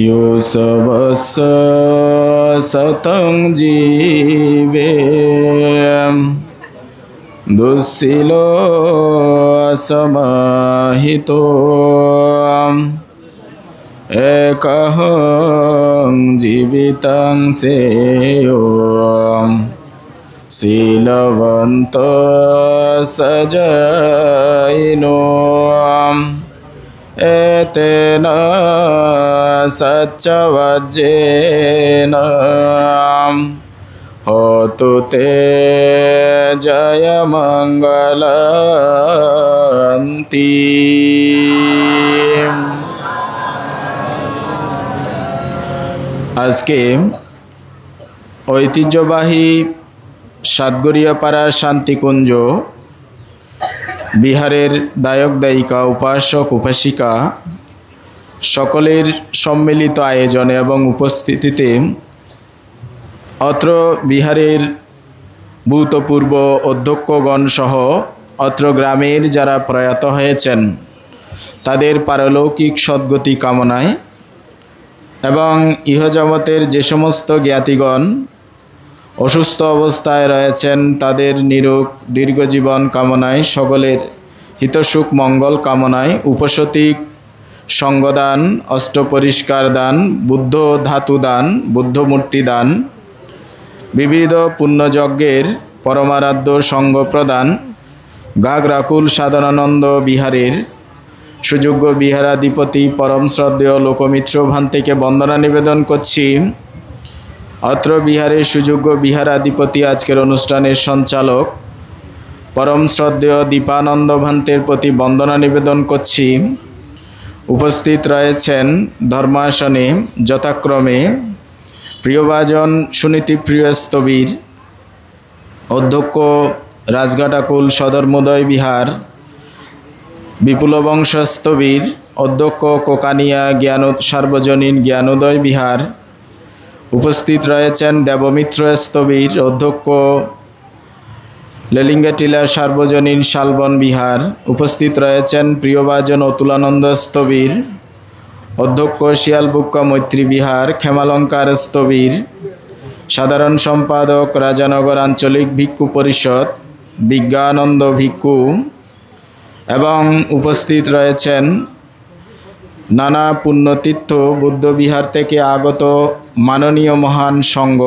Yusavassa satang jive Dussilo asamahito Ekahang jivitang seyo Silavanta sajaino Etena satchavajjena Hotu te jaya mangalanti আজকে ঐতিহ্যবাহী সাতগড়িয়াপাড়ার শান্তিকুঞ্জ বিহারের দায়ক দায়িকা উপাসক উপাসিকা সকলের সম্মিলিত আয়োজনে এবং উপস্থিতিতে অত্র বিহারের ভূতপূর্ব অধ্যক্ষগণ সহ অত্র গ্রামের যারা প্রয়াত হয়েছেন তাদের পারলৌকিক সদ্গতি কামনায় এবং ইহজগতের যে সমস্ত জ্ঞাতিগণ অসুস্থ অবস্থায় রয়েছেন তাদের নিরোগ দীর্ঘজীবন কামনায় সকলের হিতসুখ মঙ্গল কামনায় উপসতিক সঙ্গদান অষ্টপরিষ্কার দান বুদ্ধ ধাতু দান বুদ্ধ মূর্তি দান বিবিধ পুণ্যযজ্ঞের পরমারাধ্য সঙ্গ প্রদান গাগরাকুল সাধনানন্দ বিহারের সুযোগ্য বিহারাধিপতি পরম শ্রদ্ধেয় লোকমিত্র ভান্তিকে বন্দনা নিবেদন করছি। অত্র বিহারের সুযোগ্য বিহারাধিপতি আজকের অনুষ্ঠানের সঞ্চালক পরম শ্রদ্ধেয় দীপানন্দ ভান্তের প্রতি বন্দনা নিবেদন করছি। উপস্থিত রয়েছেন ধর্মাসনে যথাক্রমে প্রিয়ভাজন সুনীতিপ্রিয় স্থবির অধ্যক্ষ রাজঘাটাকুল সদর্মোদয় বিহার বিপুল বংশস্থবীর অধ্যক্ষ কোকানিয়া জ্ঞান সার্বজনীন জ্ঞানোদয় বিহার উপস্থিত রয়েছেন দেবমিত্র স্থবির অধ্যক্ষ লেলিঙ্গাটিলা সার্বজনীন শালবন বিহার উপস্থিত রয়েছেন প্রিয়ভাজন অতুলানন্দ স্থবির অধ্যক্ষ শিয়ালবুক্কা মৈত্রী বিহার ক্ষেমালঙ্কার স্থবির সাধারণ সম্পাদক রাজানগর আঞ্চলিক ভিক্ষু পরিষদ বিজ্ঞানন্দ ভিক্ষু এবং উপস্থিত রয়েছেন নানা পুণ্যতীর্থ বুদ্ধবিহার থেকে আগত মাননীয় মহান সংঘ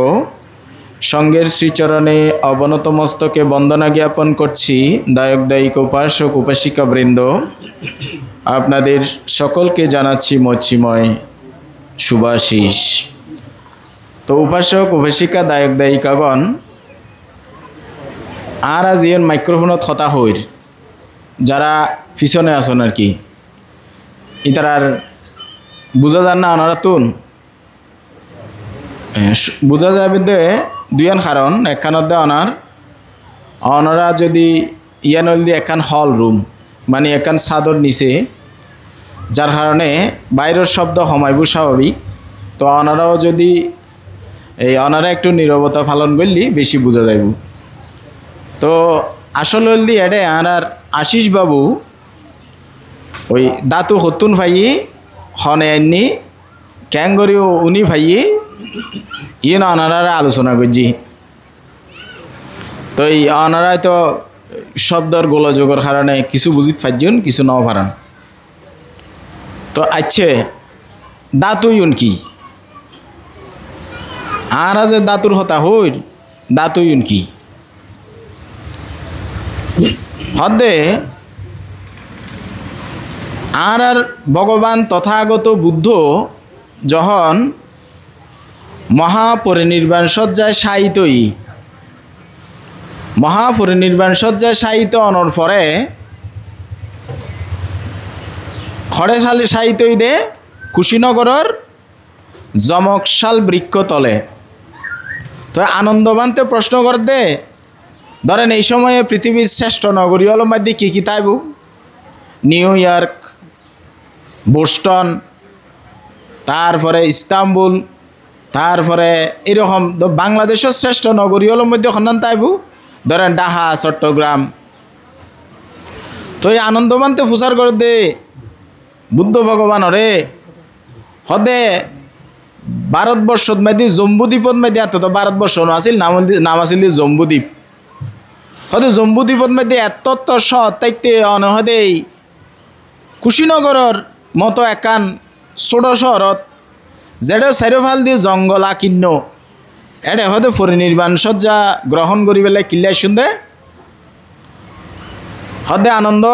সংঘের শ্রীচরণে অবনত মস্তকে বন্দনা জ্ঞাপন করছি। দায়ক দায়িক উপাসক উপাসিকা বৃন্দ আপনাদের সকলকে জানাচ্ছি মৈত্রীময় শুভাশিস। তো উপাসক উপাসিকা দায়ক দায়িকাগণ আর আজ ইয়ের মাইক্রোফোনত হতা হইর যারা পিছনে আসন আর কি ইতার বুঝা যান না ওনারা তুন বুঝা যাবে দে দুইয়ান কারণ একখানত ওনারা যদি ইয়ান হল দিয়ে একখান হল রুম মানে একখান ছাদর নিচে যার কারণে বাইরের শব্দ হমাইব স্বাভাবিক। তো ওনারাও যদি ওনারা একটু নীরবতা পালন করলি বেশি বোঝা যাইব। তো আসল হল দিয়ে এডে আর আশিস বাবু ওই দাতু হতুন ভাইয়ে হনে আননি ক্যাঙ্গরিও উনি ভাইয়ে ইয়ে না ওনারা আলোচনা করছি। তো এই ওনারাই তো শব্দর গোলযোগের কারণে কিছু বুঝিত পারছেন কিছু নাও পারান। তো আচ্ছা দাতু ইউন কি আর যে দাতুর হতা হইর দাতু ইউন কি হদে আর ভগবান তথাগত বুদ্ধ যখন মহাপরিনির্বাণ সজ্জায় শায়িতই মহাপরিনির্বাণ সজ্জায় শায়িত অনর পরে খড়ে সালে শায়িতই দে কুশীনগরের যমকশাল বৃক্ষ তলে। তো আনন্দবান্তে প্রশ্ন কর দে ধরেন এই সময়ে পৃথিবীর শ্রেষ্ঠ নগরী হল মধ্যে কী তাইব নিউ ইয়র্ক বোস্টন তারপরে ইস্তাম্বুল তারপরে এরকম বাংলাদেশের শ্রেষ্ঠ নগরী হল মধ্যে খন্দান তাইব ধরেন ঢাকা চট্টগ্রাম। তো এই আনন্দবানতে প্রচার করে দে বুদ্ধ ভগবানরে হদে ভারতবর্ষত মাইদি জম্বুদ্বীপত মাইদি এত তো ভারতবর্ষ আছিল নাম আছিল জম্বুদ্বীপ হদে জম্বুদ্বীপত মাইদি এত সৎ তাইতে হদে কুশীনগরের মতো একান ছোট শহরত যেটা চারিওফাল দিয়ে জঙ্গল আকিন্ন এডে হদে পরিনির্বাণ সজ্জা গ্রহণ করি পেলাই কিল্লাই শুনদে হদে আনন্দ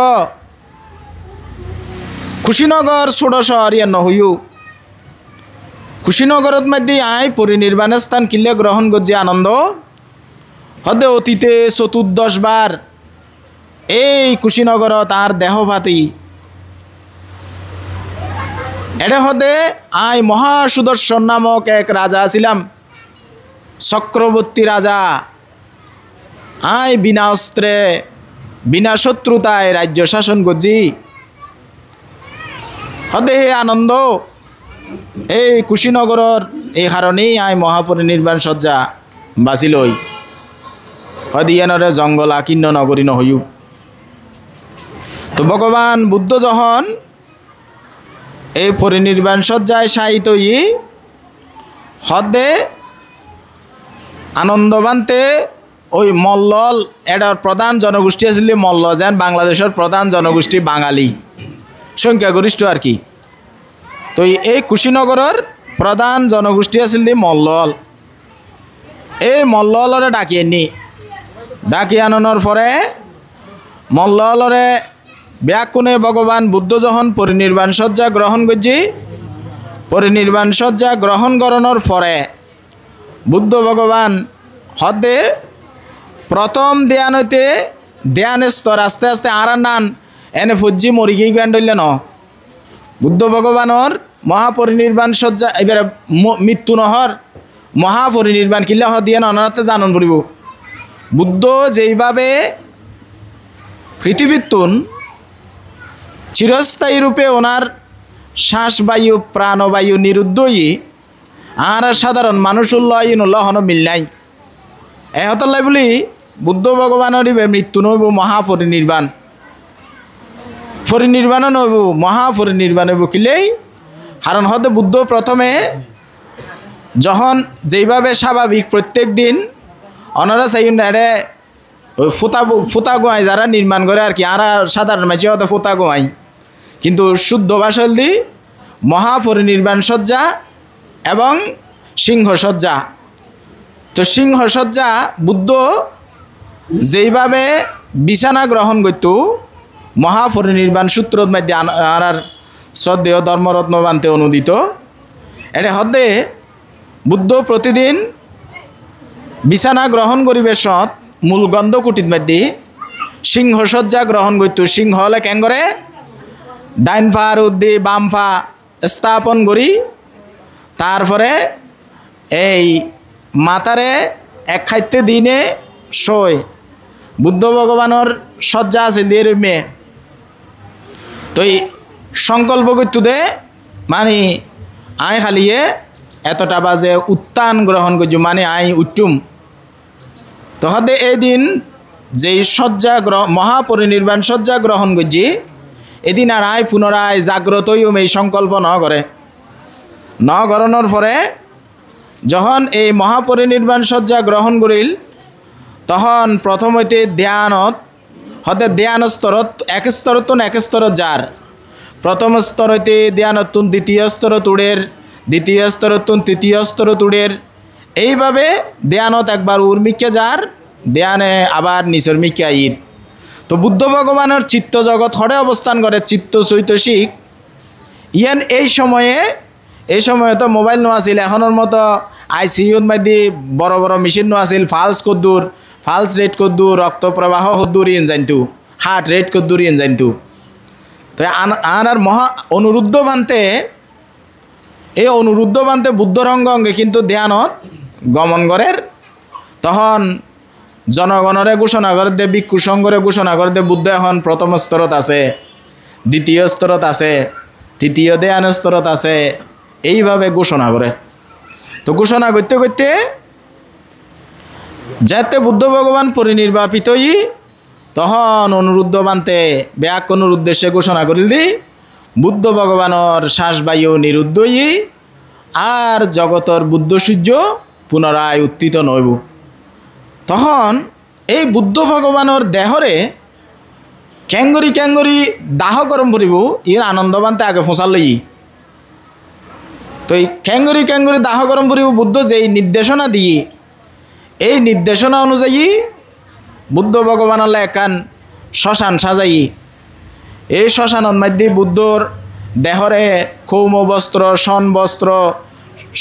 কুশীনগর ছোট শহর ইয়ে নহইও কুশীনগরত মধ্যে আই পরিনির্বাণের স্থান কিল্লে গ্রহণ করছে আনন্দ হদে অতীতে 14 বার এই কুশীনগরত আর দেহভাতি এডে হদে আই মহাসুদর্শন নামক এক রাজা ছিলাম চক্রবর্তী রাজা আই বিনা অস্ত্রে বিনা শত্রুতায় রাজ্য শাসন করছি হদে আনন্দ এই কুশীনগরের এই কারণেই আই মহাপরিনির্বাণ সজ্জা বাঁচিলই হদিয়ানরে জঙ্গল আকিন্ন নগরী নহইও তো ভগবান বুদ্ধ যখন এই পরিনির্বাণ সজ্জায় শায়িত হদে আনন্দবান্তে ওই মল্লল এটার প্রধান জনগোষ্ঠী আছিল মল্ল যেন বাংলাদেশের প্রধান জনগোষ্ঠী বাঙালি সংখ্যাগরিষ্ঠ আর কি তো এই কুশীনগরের প্রধান জনগোষ্ঠী আছিল মল্লল এই মল্ললরে ডাকি আননের পরে মল্ললরে ব্যাকুণে ভগবান বুদ্ধ যখন পরিনির্বাণ সজ্জা গ্রহণ করছি পরিনির্বাণ সজ্জা গ্রহণ করানোর পরে বুদ্ধ ভগবান হদে প্রথম ধ্যান হইতে ধ্যান স্তর আস্তে আস্তে আর নান এনে ফুজি মরি গিয়ে জ্ঞান ধরলে ন বুদ্ধ ভগবানের মহাপরিনির্বাণ সজ্জা এবারে মৃত্যু নহর মহাপরিনির্বাণ কিল্লা দিয়ে অনারাতে জানন পড়ব বুদ্ধ যেইভাবে পৃথিবীর তুন চিরস্থায়ী রূপে ওনার শ্বাসবায়ু প্রাণবায়ু নিরুদ্ধই আর সাধারণ মানুষ উল্লহন মিল নাই এহতলাই বলি বুদ্ধ ভগবানের মৃত্যু নইব মহাপরিনির্বাণ পরিনির্বাণও নইব মহাপরিনির্বাণ হইব কিলেই কারণ হতে বুদ্ধ প্রথমে যখন যেইভাবে স্বাভাবিক প্রত্যেক দিন অনারা চাই এড়ে ওই ফুতা গোয়াই যারা নির্মাণ করে আর কি আর সাধারণ মানুষ হতে ফুতা গোয়াই কিন্তু শুদ্ধ ভাষা দি মহাপরিনির্বাণ সজ্জা এবং সিংহসজ্জা তো সিংহসজ্জা বুদ্ধ যেইভাবে বিছানা গ্রহণ করত মহাপরিনির্বাণ সূত্রত মধ্যে আর শ্রদ্ধেয় ধর্মরত্ন বান্তে অনুদিত এটা হদে বুদ্ধ প্রতিদিন বিছানা গ্রহণ করিবে সৎ মূল গন্ধকুটির মধ্যে সিংহসজ্জা গ্রহণ করত সিংহ হলে কেন করে ডাইন পা আর উদ্দি বাম পা স্থাপন করি তারপরে এই মাতারে এক খাইতে দিনে শোয় বুদ্ধ ভগবানের সজ্জা আছে দিয়ে মেয়ে তো এই সংকল্প করতে দে মানে আই খালিয়ে এতটা বাজে উত্থান গ্রহণ করছু মানে আই উঠুম তখন এই দিন যেই সজ্জা মহাপরিনির্বাণ সজ্জা গ্রহণ করছি এদিন আর আই পুনরায় জাগ্রতইও এই সংকল্প ন করানোর পরে যখন এই মহাপরিনির্বাণ সজ্জা গ্রহণ করিল তখন প্রথম হইতে ধ্যানত হতে ধ্যান স্তরত এক স্তরত এক স্তরত যার প্রথম স্তর হইতে ধ্যানতুন দ্বিতীয় স্তরত উড়ের দ্বিতীয় স্তরতুন তৃতীয় স্তরত উড়ের এইভাবে ধ্যানত একবার উর্মিকে যার ধ্যানে আবার নিচর মিকে আইর তো বুদ্ধ ভগবানের চিত্ত জগৎ হরে অবস্থান করে চিত্ত চৈতসিক ইয়ান এই সময়ে তো মোবাইল নো আছিল এখনের মতো আইসিইউর মধ্যে বড় বড় মেশিন নো আছিল ফালস রেট কদ্দুর রক্ত প্রবাহ হদ্দুর ইন জানতু হার্ট রেট কদ্দুর ইন জানতু তো আর মহা অনুরুদ্ধ বানতে এই অনুরুদ্ধ বানতে বুদ্ধর অঙ্গে কিন্তু ধ্যানত গমন করের তখন জনগণরে ঘোষণা করে দে ভিক্ষু সংঘরে ঘোষণা করে দে বুদ্ধ এখন প্রথম স্তরত আছে দ্বিতীয় স্তরত আছে তৃতীয় ধ্যান স্তরত আছে এইভাবে ঘোষণা করে তো ঘোষণা করতে করতে যাতে বুদ্ধ ভগবান পরিনির্বাপিতই তখন অনুরুদ্ধ বান্তে ব্যাকরণের উদ্দেশ্যে ঘোষণা করিল দি বুদ্ধ ভগবানের শ্বাসবায়ু নিরুদ্ধ ই আর জগতর বুদ্ধ সূর্য পুনরায় উত্থিত নইব। তখন এই বুদ্ধ ভগবানের দেহরে ক্যাঙ্গরি ক্যাঙ্গরি দাহ গরম করিব ইর আনন্দ বান্তে আগে ফোঁচাল লই। তো এই ক্যাঙ্গরি ক্যাঙ্গরি দাহ গরম করিব বুদ্ধ যেই নির্দেশনা দিয়ে এই নির্দেশনা অনুযায়ী বুদ্ধ ভগবানলে একান শ্মশান সাজাই। এই শ্মশানের মধ্যে বুদ্ধর দেহরে কৌম বস্ত্র শন বস্ত্র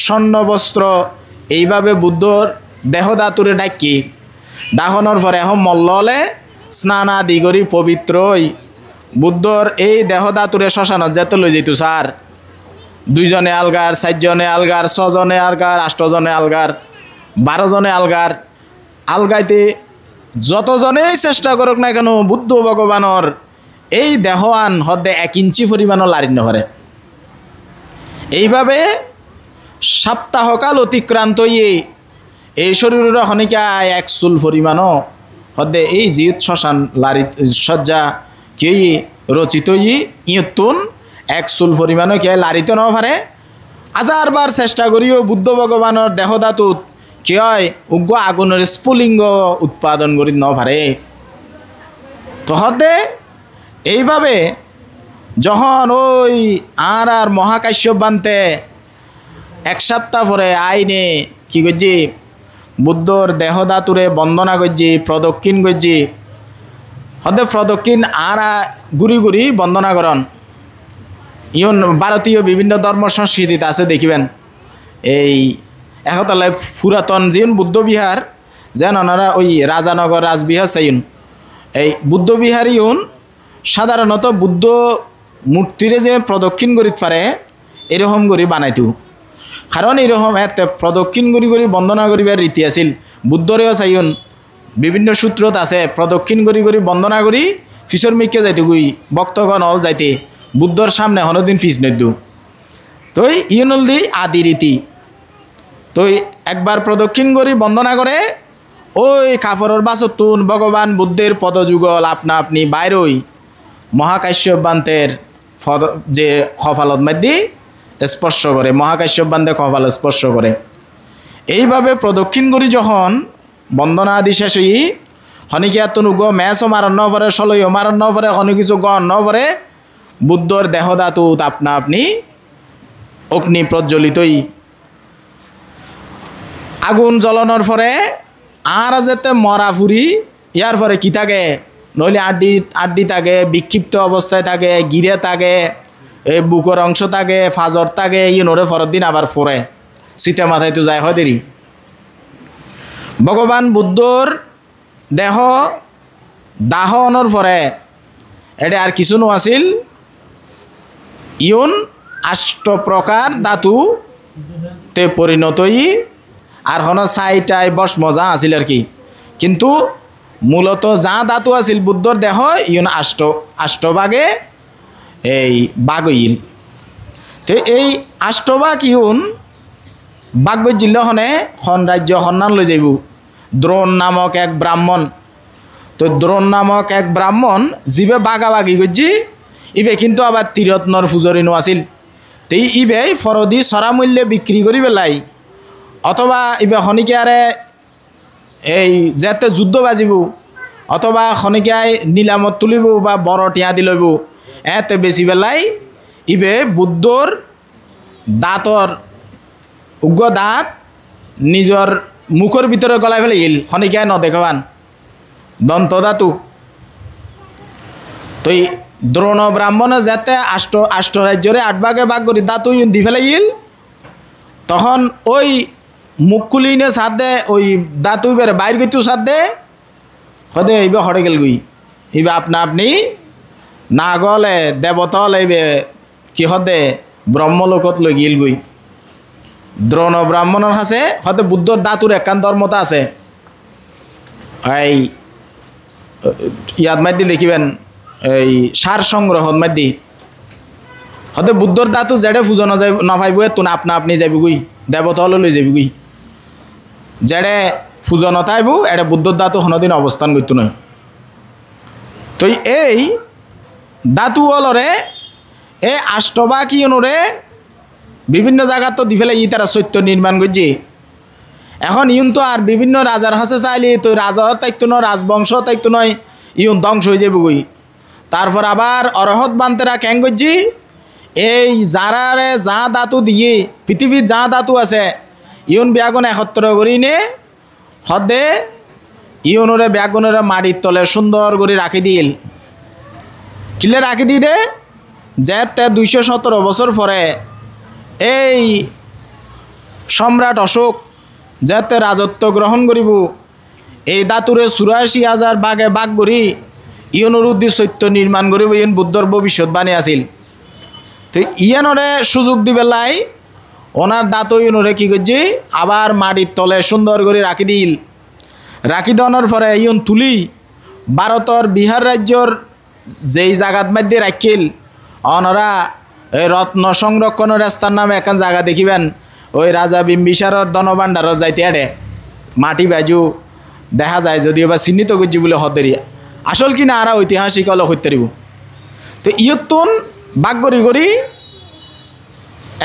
স্বর্ণ বস্ত্র এইভাবে বুদ্ধর দেহ দাতুরে ডাকি ডাহনের পরে এখন মল্ল হলে স্নান আদি করি পবিত্রই বুদ্ধর এই দেহ দাতুরে শ্মশানত যেতে লই যেত স্যার 2 জনে আলগার 4 জনে আলগার 6 জনে আলগার 8 জনে আলগার 12 জনে আলগার আলগাইতে যতজনেই চেষ্টা করুক না কেন বুদ্ধ ভগবানের এই দেহান হদে 1 ইঞ্চি পরিমাণও লারিন নভরে। এইভাবে সপ্তাহকাল অতিক্রান্ত এই শরীরের হনিকা 1 চুল পরিমাণও হদে এই জিত শ্মশান লারি সজ্জা কি রচিত ইয়তুন 1 চুল পরিমাণও কে লারিত নভারে। 1000বার চেষ্টা করিও বুদ্ধ ভগবানের দেহধাতুত কি হয় উগ্র আগুনের স্ফুলিঙ্গ উৎপাদন করি নভারে। তো হদে এইভাবে যখন ওই আর মহাকাশ্যপ বানতে 1 সপ্তাহ পরে আইনে কি করছি বুদ্ধর দেহধাতুরে বন্দনা করছি প্রদক্ষিণ করছি হদে প্রদক্ষিণ আর গুড়ি গুড়ি বন্দনা করন। ইয়ন ভারতীয় বিভিন্ন ধর্ম সংস্কৃতিতে আছে দেখিবেন এই একতালায় পুরাতন যেন বুদ্ধ বিহার যেন ওনারা ওই রাজানগর রাজবিহার চাইন এই বুদ্ধ বিহার ইউন সাধারণত বুদ্ধ মূর্তিরে যে প্রদক্ষিণ করিতে পারে এরকম করে বানাইতো। কারণ এরকম এতে প্রদক্ষিণ করি করি বন্দনা করিবার রীতি আছিল। বুদ্ধরেও চাইন বিভিন্ন সূত্রত আছে প্রদক্ষিণ করি করি বন্দনা করি ফিসর মিকে যাইতে গুই ভক্তগণ হল যাইতে বুদ্ধর সামনে হনদিন ফিস নদ্দু। তো ইউনল দি আদি রীতি। তো একবার প্রদক্ষিণ করি বন্দনা করে ওই কাপড়ের বাসতুন ভগবান বুদ্ধের পদযুগল আপনা আপনি বাইরই মহাকাশ্যপ বান্তের যে কপালত মধ্যে স্পর্শ করে মহাকাশ্যপ বান্ধে কপাল স্পর্শ করে। এইভাবে প্রদক্ষিণ করি যখন বন্দনা আদি শেষ হই হনিকিয়াতুন উগ ম্যাচও মারণ পরে সলইও মারণ পরে হনি কিছু গণ পরে বুদ্ধর দেহধাতুত আপনা আপনি অগ্নি প্রজ্বলিতই আগুন জ্বলানোর পরে আর যেতে মরা ফুরি ইয়ার পরে কি থাকে নইলে আড্ডি থাকে বিক্ষিপ্ত অবস্থায় থাকে গিরে থাকে এই বুকের অংশ থাকে ফাজর থাকে ইনরে পরের দিন আবার ফোরে শীতে মাথায় তো যায় হয় দেরি। ভগবান বুদ্ধর দেহ দাহনের পরে এটা আর কিছু নো আছিল ইউন 8 প্রকার ধাতু তে পরিণতই আর হন চাইটাই বস মজা আছিল আর কি। কিন্তু মূলত যা ধাতু আছিল বুদ্ধর দেহ ইউন 8 ভাগে এই বাঘ হইল। তো এই 8 ভাগ ইউন বাঘ জিল্ল হনে খন রাজ্য সন্ধান লৈ যাইব দ্রোণ নামক এক ব্রাহ্মণ। তো দ্রোণ নামক এক ব্রাহ্মণ যিবে বাঘাবাগি করছি ইবে কিন্তু আবার তীরত্নর ফুজরিনো আছিল। তো ইবে ফরদি সরা মূল্যে বিক্রি করি পেলাই অথবা ইবে খনিকারে এই যেতে যুদ্ধ বাজিব অথবা খনিকায় নিলামত তুলিব বা বড় টিয়া দি লইব এতে বেশি বেলাই ইবে বুদ্ধর দাঁতর উগ্র দাঁত নিজর মুখর ভিতরে গলায় ফেলে ইল খনিকায় নদেখান দন্ত ধাতু। তো এই দ্রোণ ব্রাহ্মণে যাতে 8 রাজ্যরে 8 ভাগে ভাগ করি দাঁতু দি ফেলে ইল তখন ওই মুখ খুলিনে সাথ দে ওই দাঁতু বেড়ে বাইর করতেও সাথ দে হদে এইবে হরে গেল গুই ইবে আপনা আপনি না গলে দেবতা লইবে কি হদে ব্রহ্মলোকত লই গিল গুই। দ্রোণ ব্রাহ্মণের কাছে হতে বুদ্ধর দাঁতুর একান ধর্মতা আছে। এই ইয়াদ মাধ্যে দেখিবেন এই সার সংগ্রহ মাধ্যে হতে বুদ্ধর দাঁতু যেড়ে ফুজন নভাইব তুন আপনা আপনি যাবি গুই দেবতা হলে লই যাবি গুই যেড়ে ফুজন নথাইব এটা বুদ্ধর দাঁতু হনদিন অবস্থান করতো নয়। তো এই দাতু অলরে এই আষ্টবা কি অনুরে বিভিন্ন জায়গা তো দি ফেলে ই তারা সত্য নির্মাণ করছে। এখন ইউন তো আর বিভিন্ন রাজার হাসে চাইলে তো রাজা তাইতো নয়, রাজবংশ তাইতো নয়, ইউন ধ্বংস হয়ে যাবে গই। তারপর আবার অরহত বান্তেরা ক্যাং করছি এই যারারে যা দাতু দিয়ে পৃথিবীর যা দাতু আছে ইউন ব্যাগুন একত্র করি নে হদে ইউনরে ব্যাগুনরে মাটির তলে সুন্দর করে রাখি দিল। কিলে রাখি দি দে যে 217 বছর পরে এই সম্রাট অশোক যাতে রাজত্ব গ্রহণ করিব এই দাতুরে 84,000 বাঘে বাঘ করি ইয়নুর উদ্দেশ্য সত্য নির্মাণ করিব। ইয়ন বুদ্ধর ভবিষ্যৎবাণী আছিল। তো ইয়ানরে সুযোগ দিবে লাই ওনার দাঁত ইয়নুরে কী করছি আবার মাটির তলে সুন্দর করে রাখি দিল। রাখি দেওয়ানোর পরে ইয়ন তুলি ভারতর বিহার রাজ্যর যেই জায়গাত মধ্যে রাখিল ওনারা এই রত্ন সংরক্ষণের স্থান নামে এখন জায়গা দেখিবেন ওই রাজা বিম্বিসারর ধনভাণ্ডারর যাইতে আড়ে মাটি বাজু দেখা যায় যদিও বা চিহ্নিত করছি বলে হদেরিয়া আসল কি না আরা ঐতিহাসিক হলে হইতে পারিব। তো ইয়তুন বাগ করি করি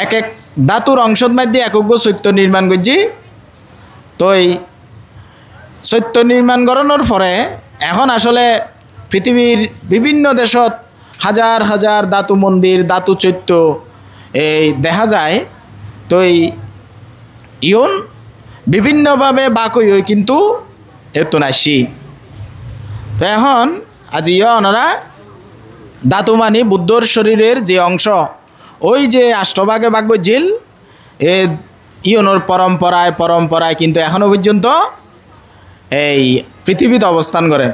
এক এক ধাতুর অংশর মধ্যে একজ্ঞ চৈত্য নির্মাণ করছি। তো এই চৈত্য নির্মাণ করানোর পরে এখন আসলে পৃথিবীর বিভিন্ন দেশত হাজার হাজার ধাতু মন্দির ধাতু চৈত্য এই দেখা যায়। তো এই ইয়ন বিভিন্নভাবে বাকই হই কিন্তু এত নাসি। তো এখন আজ ওনারা ধাতু মানে বুদ্ধর শরীরের যে অংশ ওই যে আষ্টভাগে বাঘ জিল এ ইয়নোর পরম্পরায় পরম্পরায় কিন্তু এখনও পর্যন্ত এই পৃথিবীতে অবস্থান করেন।